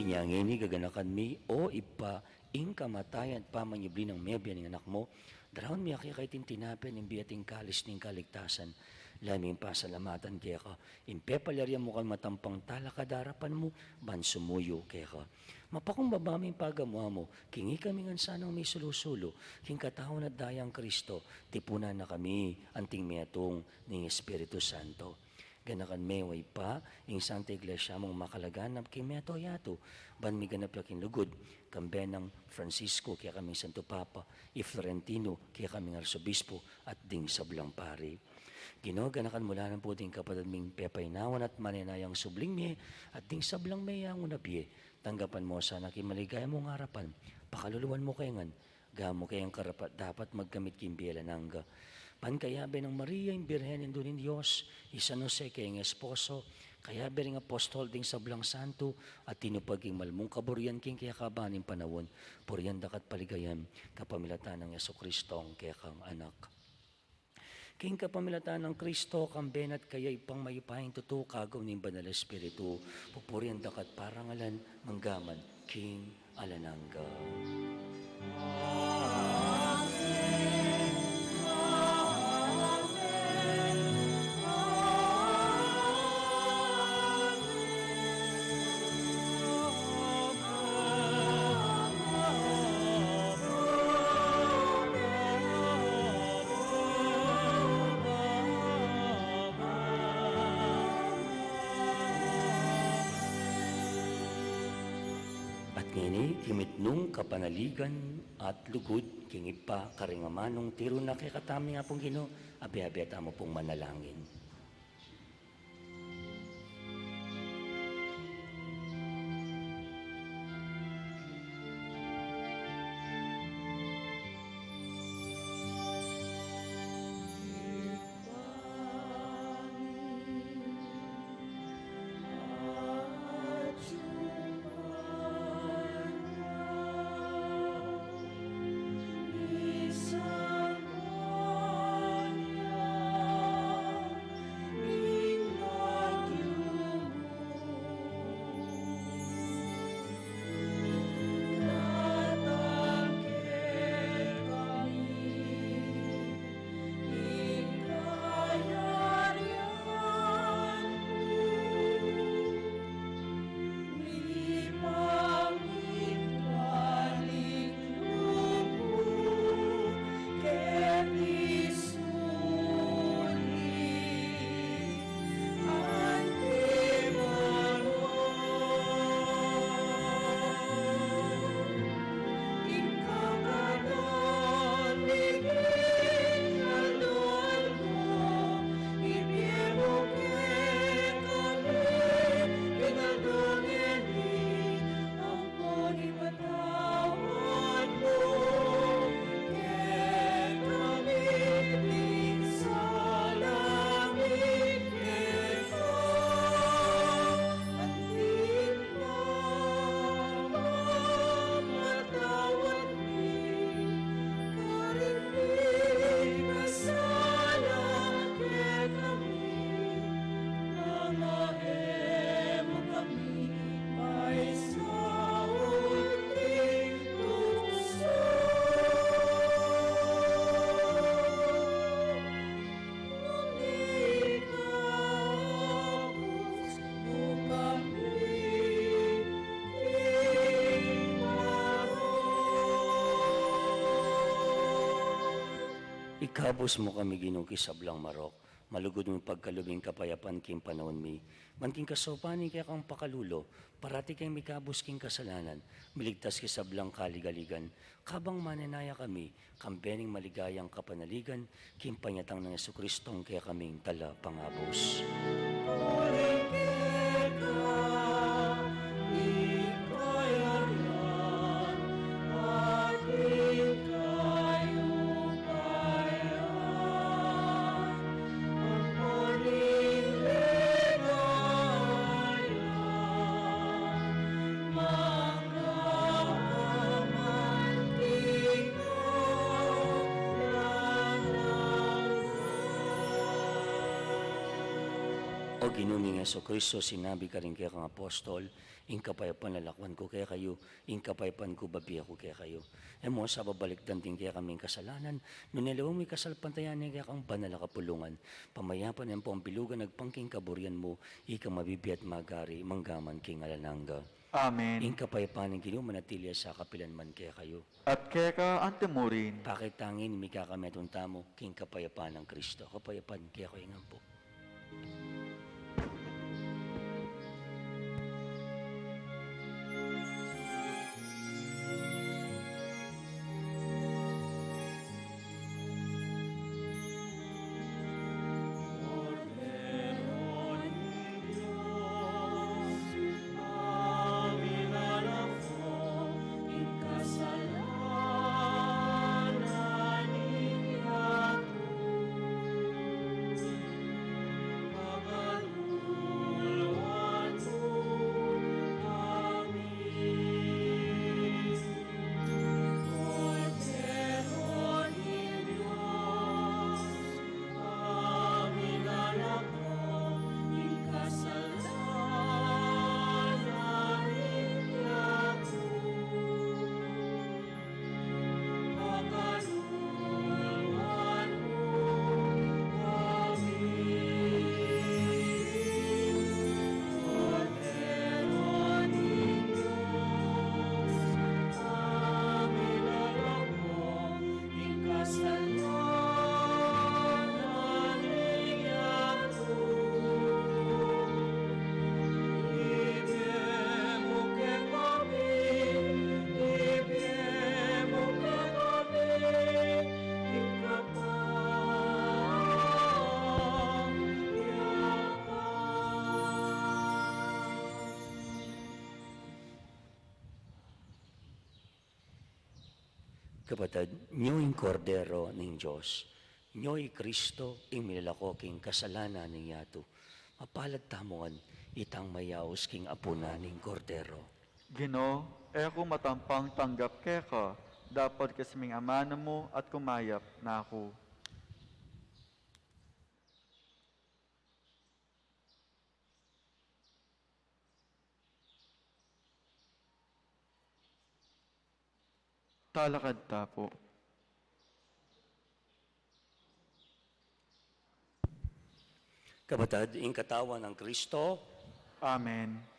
Inyangini gaganakan mi o ipa ing kamatayan pamanyubli ng mebya ng anak mo. Darawon mi kaya kay tintinapin ng biyating kalis ng kaligtasan. Laming pasalamatan kaya ka. Impepalyarya mo kang matampang talakadarapan mo, ban sumuyo kaya ka. Mapakong babaming pagamuha mo, kingi kami nga sanang may sulusulo, king katahon at dayang Kristo, tipunan na kami, anting miatong ng Espiritu Santo. Ganakan meway pa, ing Santa Iglesia mong makalaganap kay meto yato, ban mi ganap yakin lugod, kambe ng Francisco, kaya kaming Santo Papa, i Florentino, kaya kaming Arsobispo, at ding sablang pari. Ginoo, ganakan mula ng puting kapatid ming pepaynawan at maninayang subling mi, at ding sablang mayang unabye, tanggapan mo sana kimaligaya mong harapan, pakaluluan mo kayangan, gamo kayang karapat dapat magkamit kimbiyela nangga. Pankayabe ng Maria, yung Birhen ng Dunin Diyos, isa no se kayang esposo, kayabe ring apostol ding sablang santo, at tinupaging malmong kaburyan king kaya kabaning panawon, puryan dakat paligayam, kapamilatan ng Yeso Kristong kaya kang anak. King kapamilatan ng Kristo, kamben at kaya ipang mayupahing totoo kagaw ng Banal Espiritu, pupurian dakat parangalan, manggaman, King Alananga. At ngini, kimitnong kapanaligan at lugod, kingipa karingamanong tiro na kay katami nga pong Ginoo, abi-abi at amo pong manalangin. Ikabos mo kami Ginoo kisablang marok, malugod mo pagkalubing kapayapan king panahon mi. Manting kasopani kaya kang pakalulo, parati kang mikabos king kasalanan, miligtas kisablang kaligaligan, kabang mananaya kami, kampening maligayang kapanaligan, king panyatang ng Yesu Kristong kaya kaming tala pangabos. O Ginuning Yeso Kristo, sinabi ka rin kaya kang apostol, ingkapay panlalakwan ko kaya kayo, ingkapay pan ko babiya ko kaya kayo. Emo sa babalik danting kaya kaming kasalanan, nunilawang may kasalpantayan kaya kang banal kapulungan, pamayapan ang pampilugan, nagpangking kaburian mo, ika mabibiyat magari, manggaman king alananga. Amen. Ingkapay paning gino, manatilya sa kapilan man kaya kayo. At kaya ka antemurin, Pakitangin, may kakametong tamo, king kapayapaan ng Kristo. Kapayapaan kaya kayo nga po. Kapatid, nyo'y kordero ng Diyos, nyo'y Kristo, ing milalako king kasalanan ng yato. Mapalad tamuan, itang mayaos king apuna ng kordero. Gino, ako matampang tanggap kaya ka, dapat kasaming amana mo at kumayap na ako. Talakad tapo. Kapatid, ing katawan ng Kristo, Amen.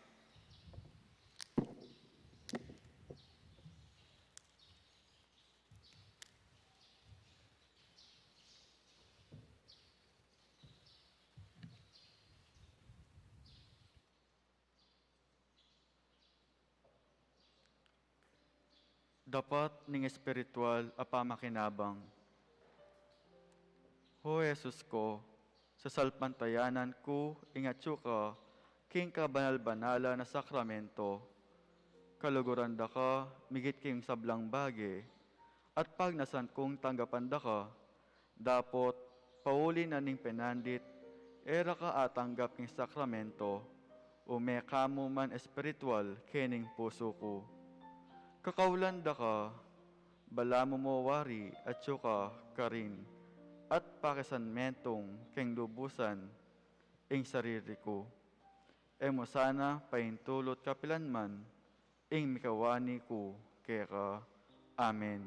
Dapat ning espiritual apamakinabang. Ho Jesus ko, sa salpantayanan ko, ingatyo ka, king kabanal-banala na sakramento, kaluguran da ka, migit king sablang bagi, at pag nasan kong tanggapan da ka, dapot, pauli na ning penandit, era ka atanggap king sakramento, umeka mo man espiritual, kening puso ko. Kakaulan da ka, bala mo wari at syuka ka rin, at pakisanmentong keng lubusan ing sarili ko. Emo sana paintulot kapilanman, ing mikawani ko kaya. Amen.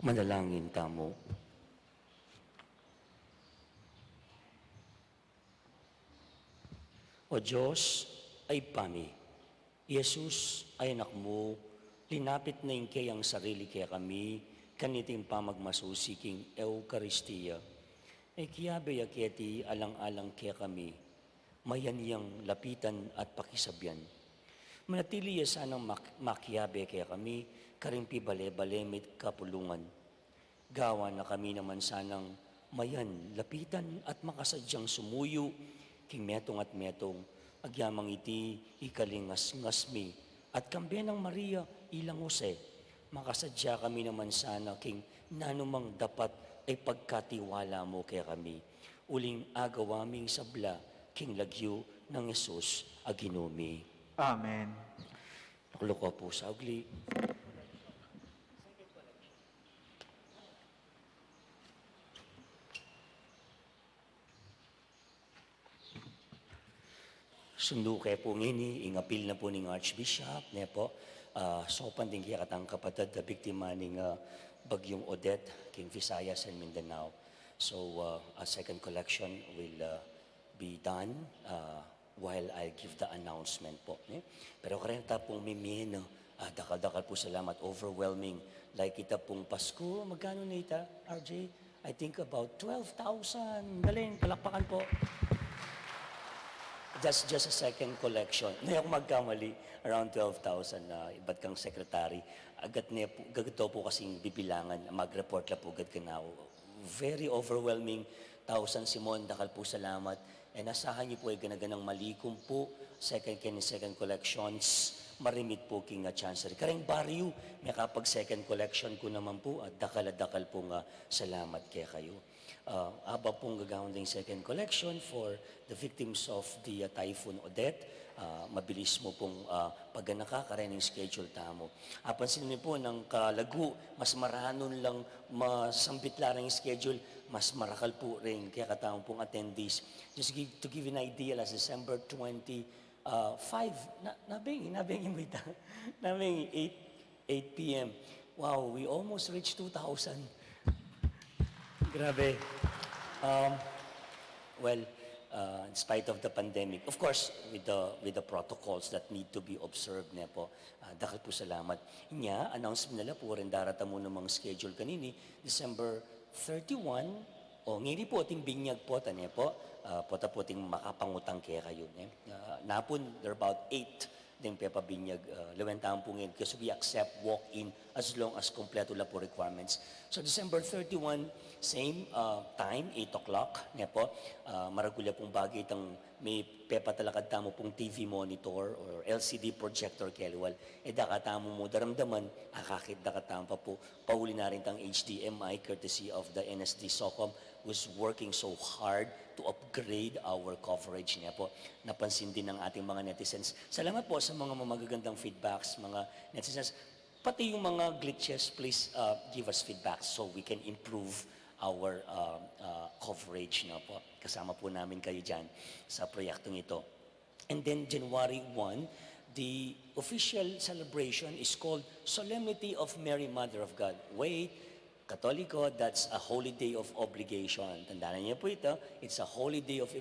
Manalangin tamo. O Diyos ay pami. Jesus ay anak mo, linapit na kay ang sarili kaya kami, kaniting pamagmasusiking Eucharistia. Ay kiyabe yaketi alang-alang kaya kami, mayaniyang lapitan at pakisabyan. Manatili ya sanang makiyabe kaya kami, karimpi bale-bale mit kapulungan. Gawa na kami naman sanang mayan, lapitan at makasadyang sumuyo, king metong at metong, agyamang iti ikalingas-ngasmi, at kambiyan ng Maria ilang Jose, makasadya kami naman sana king nanumang dapat ay pagkatiwala mo kaya kami. Uling agawaming sabla, king lagyo ng Jesus aginumi. Amen. Nakulo po sa ugli. Sundo kaya po ngini, ingapil na po ng Archbishop, niya po, sopan din kaya katang kapatid na biktima ng Bagyong Odette, King Visayas and Mindanao. So, a second collection will be done while I give the announcement po. Pero karenta pong mimin, dakal-dakal po salamat, overwhelming. Like ita pong Pasko, magkano na ita, RJ? I think about 12,000. Galing, palakpakan po. That's just a second collection. Ngayon ako magkamali, around 12,000 na iba't kang secretary. Agad niya po, gagito po kasing bibilangan, mag-report la po agad ka na. Very overwhelming. Thousand Simon, dakal po salamat. And asahan niyo po ay ganaganang malikom po, second collections, marimit po king chancery. Kareng baryo, may kapag second collection ko naman po, at dakal po nga salamat kaya kayo. Aba pong gagawin din second collection for the victims of the Typhoon Odette. Mabilis mo pong pag nakakarening schedule tamo. Pansin niyo po ng kalagu, mas maranon lang masambit lang yung schedule, mas marakal po rin kaya katawang pong attendees. Just to give you an idea, last December 25, nabing 8 p.m. Wow, we almost reached 2,000. Grabe. In spite of the pandemic, of course, with the protocols that need to be observed na po, dakal po salamat. Inya, announcement nila po rin darata mo namang schedule kanini, December 31, ngini po ating binyag po, tanya po, pota po ating makapangutang kaya kayo. Napon, there are about 8 din pepa binyag, lewentahan po ngayon, kasi we accept walk-in as long as kompleto la po requirements. So December 31, same time, 8 o'clock, niya po, maragulya pong bagay itang may pepa talakad tamo pong TV monitor or LCD projector keliwal, dakatamo mo daramdaman, akakit dakatamo pa po, pauli na rin tang HDMI courtesy of the NSD SOCOM, who's working so hard to upgrade our coverage niya po. Napansin din ng ating mga netizens. Salamat po sa mga magagandang feedbacks, mga netizens. Pati yung mga glitches, please give us feedback so we can improve our coverage na po. Kasama po namin kayo dyan sa proyektong ito. And then January 1, the official celebration is called Solemnity of Mary, Mother of God. Wait, Katoliko, that's a holy day of obligation. Tandaan niyo po ito, it's a holy day of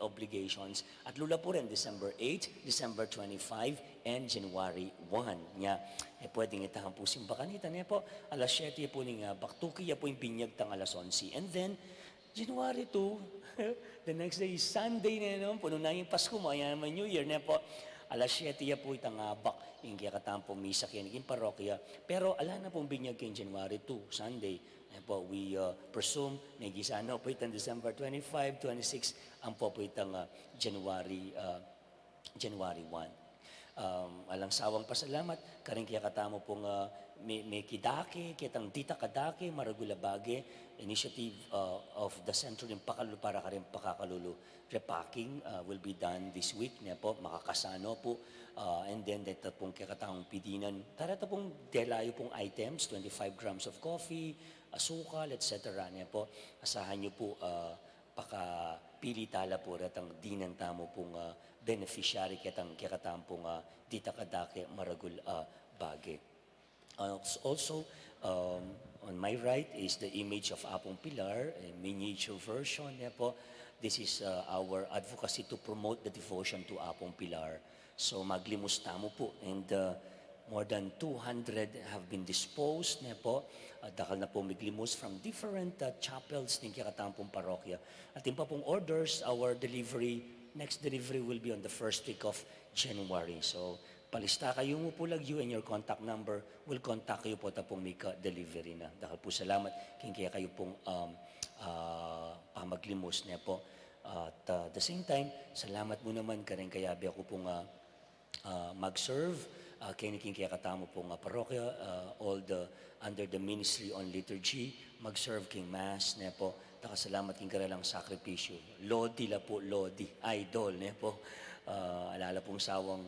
obligations. At lula po rin, December 8, December 25, and January 1. Nga, pwedeng itahang po simbakan ito. Nga po, alas 7 po nga, baktuki po yung binyag tang alas 11. And then, January 2, the next day is Sunday na naman, puno na yung Pasko, maya naman New Year na po. Alas 7 po itang abak, yung kaya katang po misa kaya naging parokya. Pero ala na pong binyag kayong January 2, Sunday. Po, we presume, nagisano po itang December 25, 26, ang po itang January 1. Alang sawang pasalamat, karing kaya katamo pong may kidake, kitang dita kadake, maragulabage, initiative of the Centro ng Pakalulo para karing pakakalulu. Repacking will be done this week niya po, makakasano po. And then, dito pong kakataong pidinan. Tarata pong delayo pong items, 25 grams of coffee, asukal, etc. niya po. Asahan niyo po, pakapili tala po ratang dinan tamo pong beneficiary kitang kakataong pong dita kadake maragul bage. Also, On my right is the image of Apong Pilar, a miniature version. Yan po. This is our advocacy to promote the devotion to Apong Pilar. So maglimusta mo po. And more than 200 have been disposed. Yan po. Dakal na po miglimus from different chapels ng Kikatampong Parokya. At yung pa pong orders, our next delivery will be on the first week of January. So palista kayo mo po lag you and your contact number will contact kayo po tapong may delivery na. Dahil po salamat kaya kayo pong pamaglimos niya po. At the same time, salamat mo naman ka rin kaya ako pong mag-serve kiniking kaya katamo pong parokya, all under the ministry on liturgy, mag-serve king mass niya po. Nakasalamat king karalang sakripisyo. Lodi la po, Lodi, idol niya po. Alala pong sawang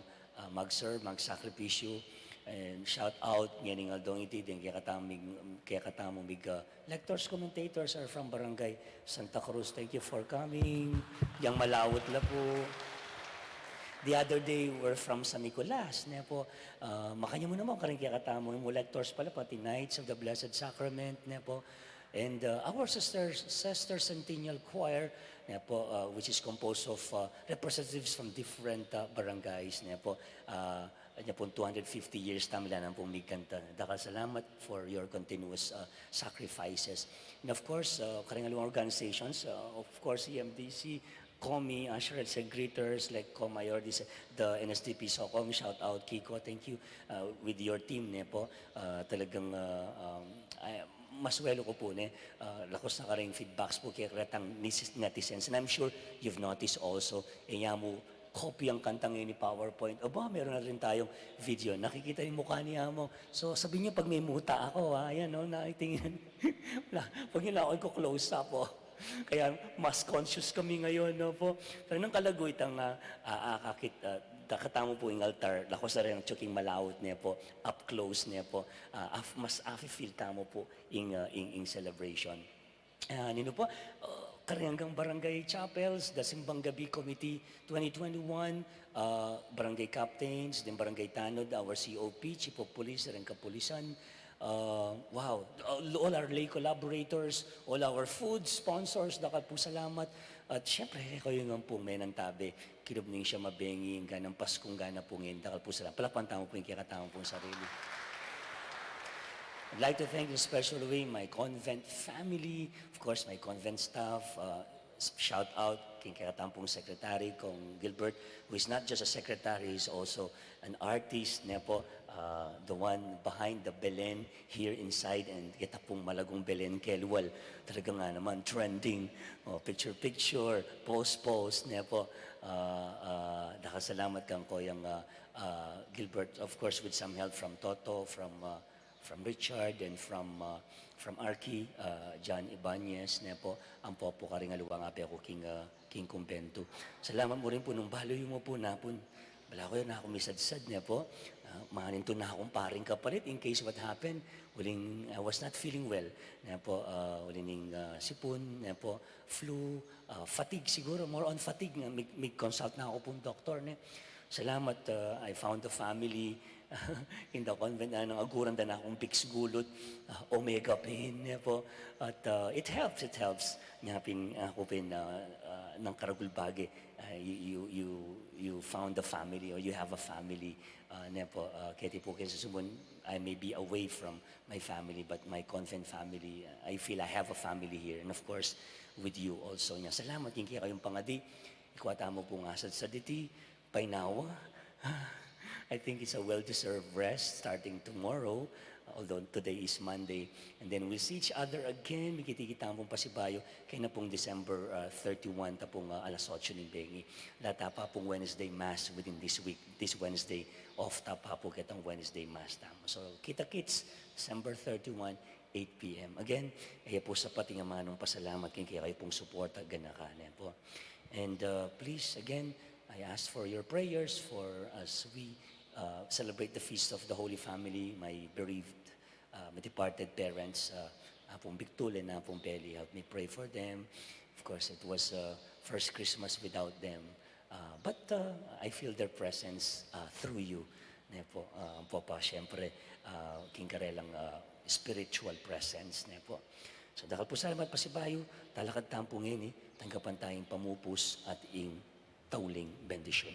mag-serve, mag-sakripisyo, and shout out ngayon aldong iti din kaya katamo mig lectors, commentators are from Barangay Santa Cruz. Thank you for coming. Yang malawot la po. The other day, we're from San Nicolas. Niya po, makanya mo naman karing kaya katamo mo lectors pala pati Knights of the Blessed Sacrament. Niya po. And our Sister Centennial Choir, niya po, which is composed of representatives from different barangays. Niya po, niya po 250 years tamila nang pumigkanta. Dakal salamat for your continuous sacrifices. And of course, karingalong organizations, of course, EMDC, Komi, Asher, greeters like Komayor, the NSTP Socom, shout out Kiko, thank you with your team ne po. Talagang maswelo ko po ne, lakos na karing feedbacks po kaya kratang netizens. And I'm sure you've noticed also, mo copy ang kantang yun ni PowerPoint. Aba, meron na rin tayong video. Nakikita yung mukha niya mo. So, sabi niya, pag may muta ako, ayan, no, nakitingin. Pag yun ako, close up, po. Kaya mas conscious kami ngayon, no po. Pero nang kalagoy itang katamo po yung altar, lakos na rin ang tsuking malawot niya po, up close niya po, mas afi-feel tamo po yung celebration. Nino po, Karyanggang Barangay Chapels, the Simbang Gabi Committee 2021, Barangay Captains, then Barangay Tanod, our COP, Chief of Police, rin Kapulisan, wow, all our lay collaborators, all our food sponsors, dakal po salamat. At syempre, kayo nga po may nantabi, kinup ning siya mabengi, ganang Paskong gana po ngayon, dakal po salamat. Palapantama po yung kikatama po sarili. I'd like to thank in a special way my convent family, of course, my convent staff. Shout out kay Kakatampong Secretary, Kong Gilbert, who is not just a secretary, he's also an artist. Niya po, the one behind the Belen here inside, and kita pong malagong Belen Kelwal. Talaga nga naman, trending, picture-picture, post-post. Niya po, nakasalamat kang ko yung Gilbert, of course, with some help from Toto, from Richard, and from Arki, John Ibanez, na po, ang po ka rin aluwang api ako king kumbento. Salamat mo rin po nung baloy mo po napon. Bala ko yun na ako misadsad niya po. Mahanin to na akong paring kapalit in case what happened. I was not feeling well. Na po, uling sipon, na po, flu, fatigue siguro, more on fatigue. May consult na ako pong doktor. Salamat, I found the family in the convent na aguran na akong Vicks Gulot, omega pain niya po. At it helps. Ngapin ako pin ng Karagulbage, you found a family or you have a family. Niya po, kaya po kaya susumun, I may be away from my family, but my convent family, I feel I have a family here. And of course, with you also niya. Salamat yung kaya kayong pangadi. Ikwata mo pong asad sa diti, painawa. I think it's a well-deserved rest starting tomorrow, although today is Monday. And then we'll see each other again. Mikiti-kita pong pasibayo kaya na pong December 31, tapong alas 8 ng Bengi. Lata pa pong Wednesday Mass within this week. This Wednesday, off tapa po kitang Wednesday Mass tamo. So, kita-kits, December 31, 8 p.m. Again, ay po sa pating manong pasalamat kaya kayo pong support at ganakanan po. And please, again, I ask for your prayers for as we celebrate the feast of the Holy Family, my bereaved, my departed parents, Apong Bictul and Apong Peli. Help me pray for them. Of course, it was first Christmas without them. But I feel their presence through you. Po pa, siyempre, king karelang spiritual presence niya po. So dahil po salamat pasibayo, talakad tampong ini, tanggapan tayong pamupus at ing tauling bendisyon.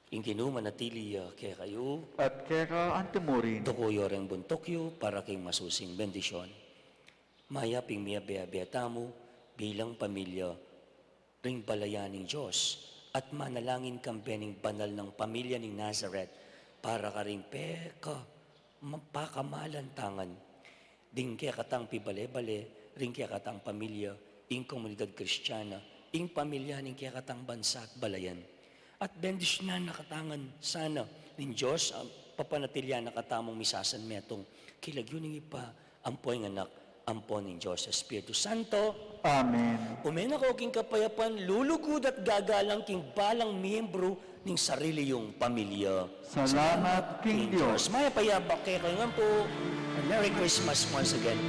Ing manatili kaya kayo, At kera antemurin, tukuyo ring buntokyo para kay masusing bendisyon. Maya ping miya bea tamu bilang pamilya ring balayaning Diyos at manalangin kampening banal ng pamilya ng Nazareth para ka ring peka mapakamalan tangan. Ding kaya katang pibale-bale, ring kaya katang pamilya, ing komunidad kristyana, ing pamilya ning kaya katang bansa at balayan. At bendisyon na nakatangan sana ng Diyos, papanatilya nakatamong misasan metong kilagyo ning ipa, ampoy ng anak, ampon ng Diyos sa Espiritu Santo. Amen. Umena ko king kapayapan, lulugod at gagalang king balang miyembro ng sarili yung pamilya. Salamat, King Diyos. Maya payabak kayo nga po. Merry Christmas once again.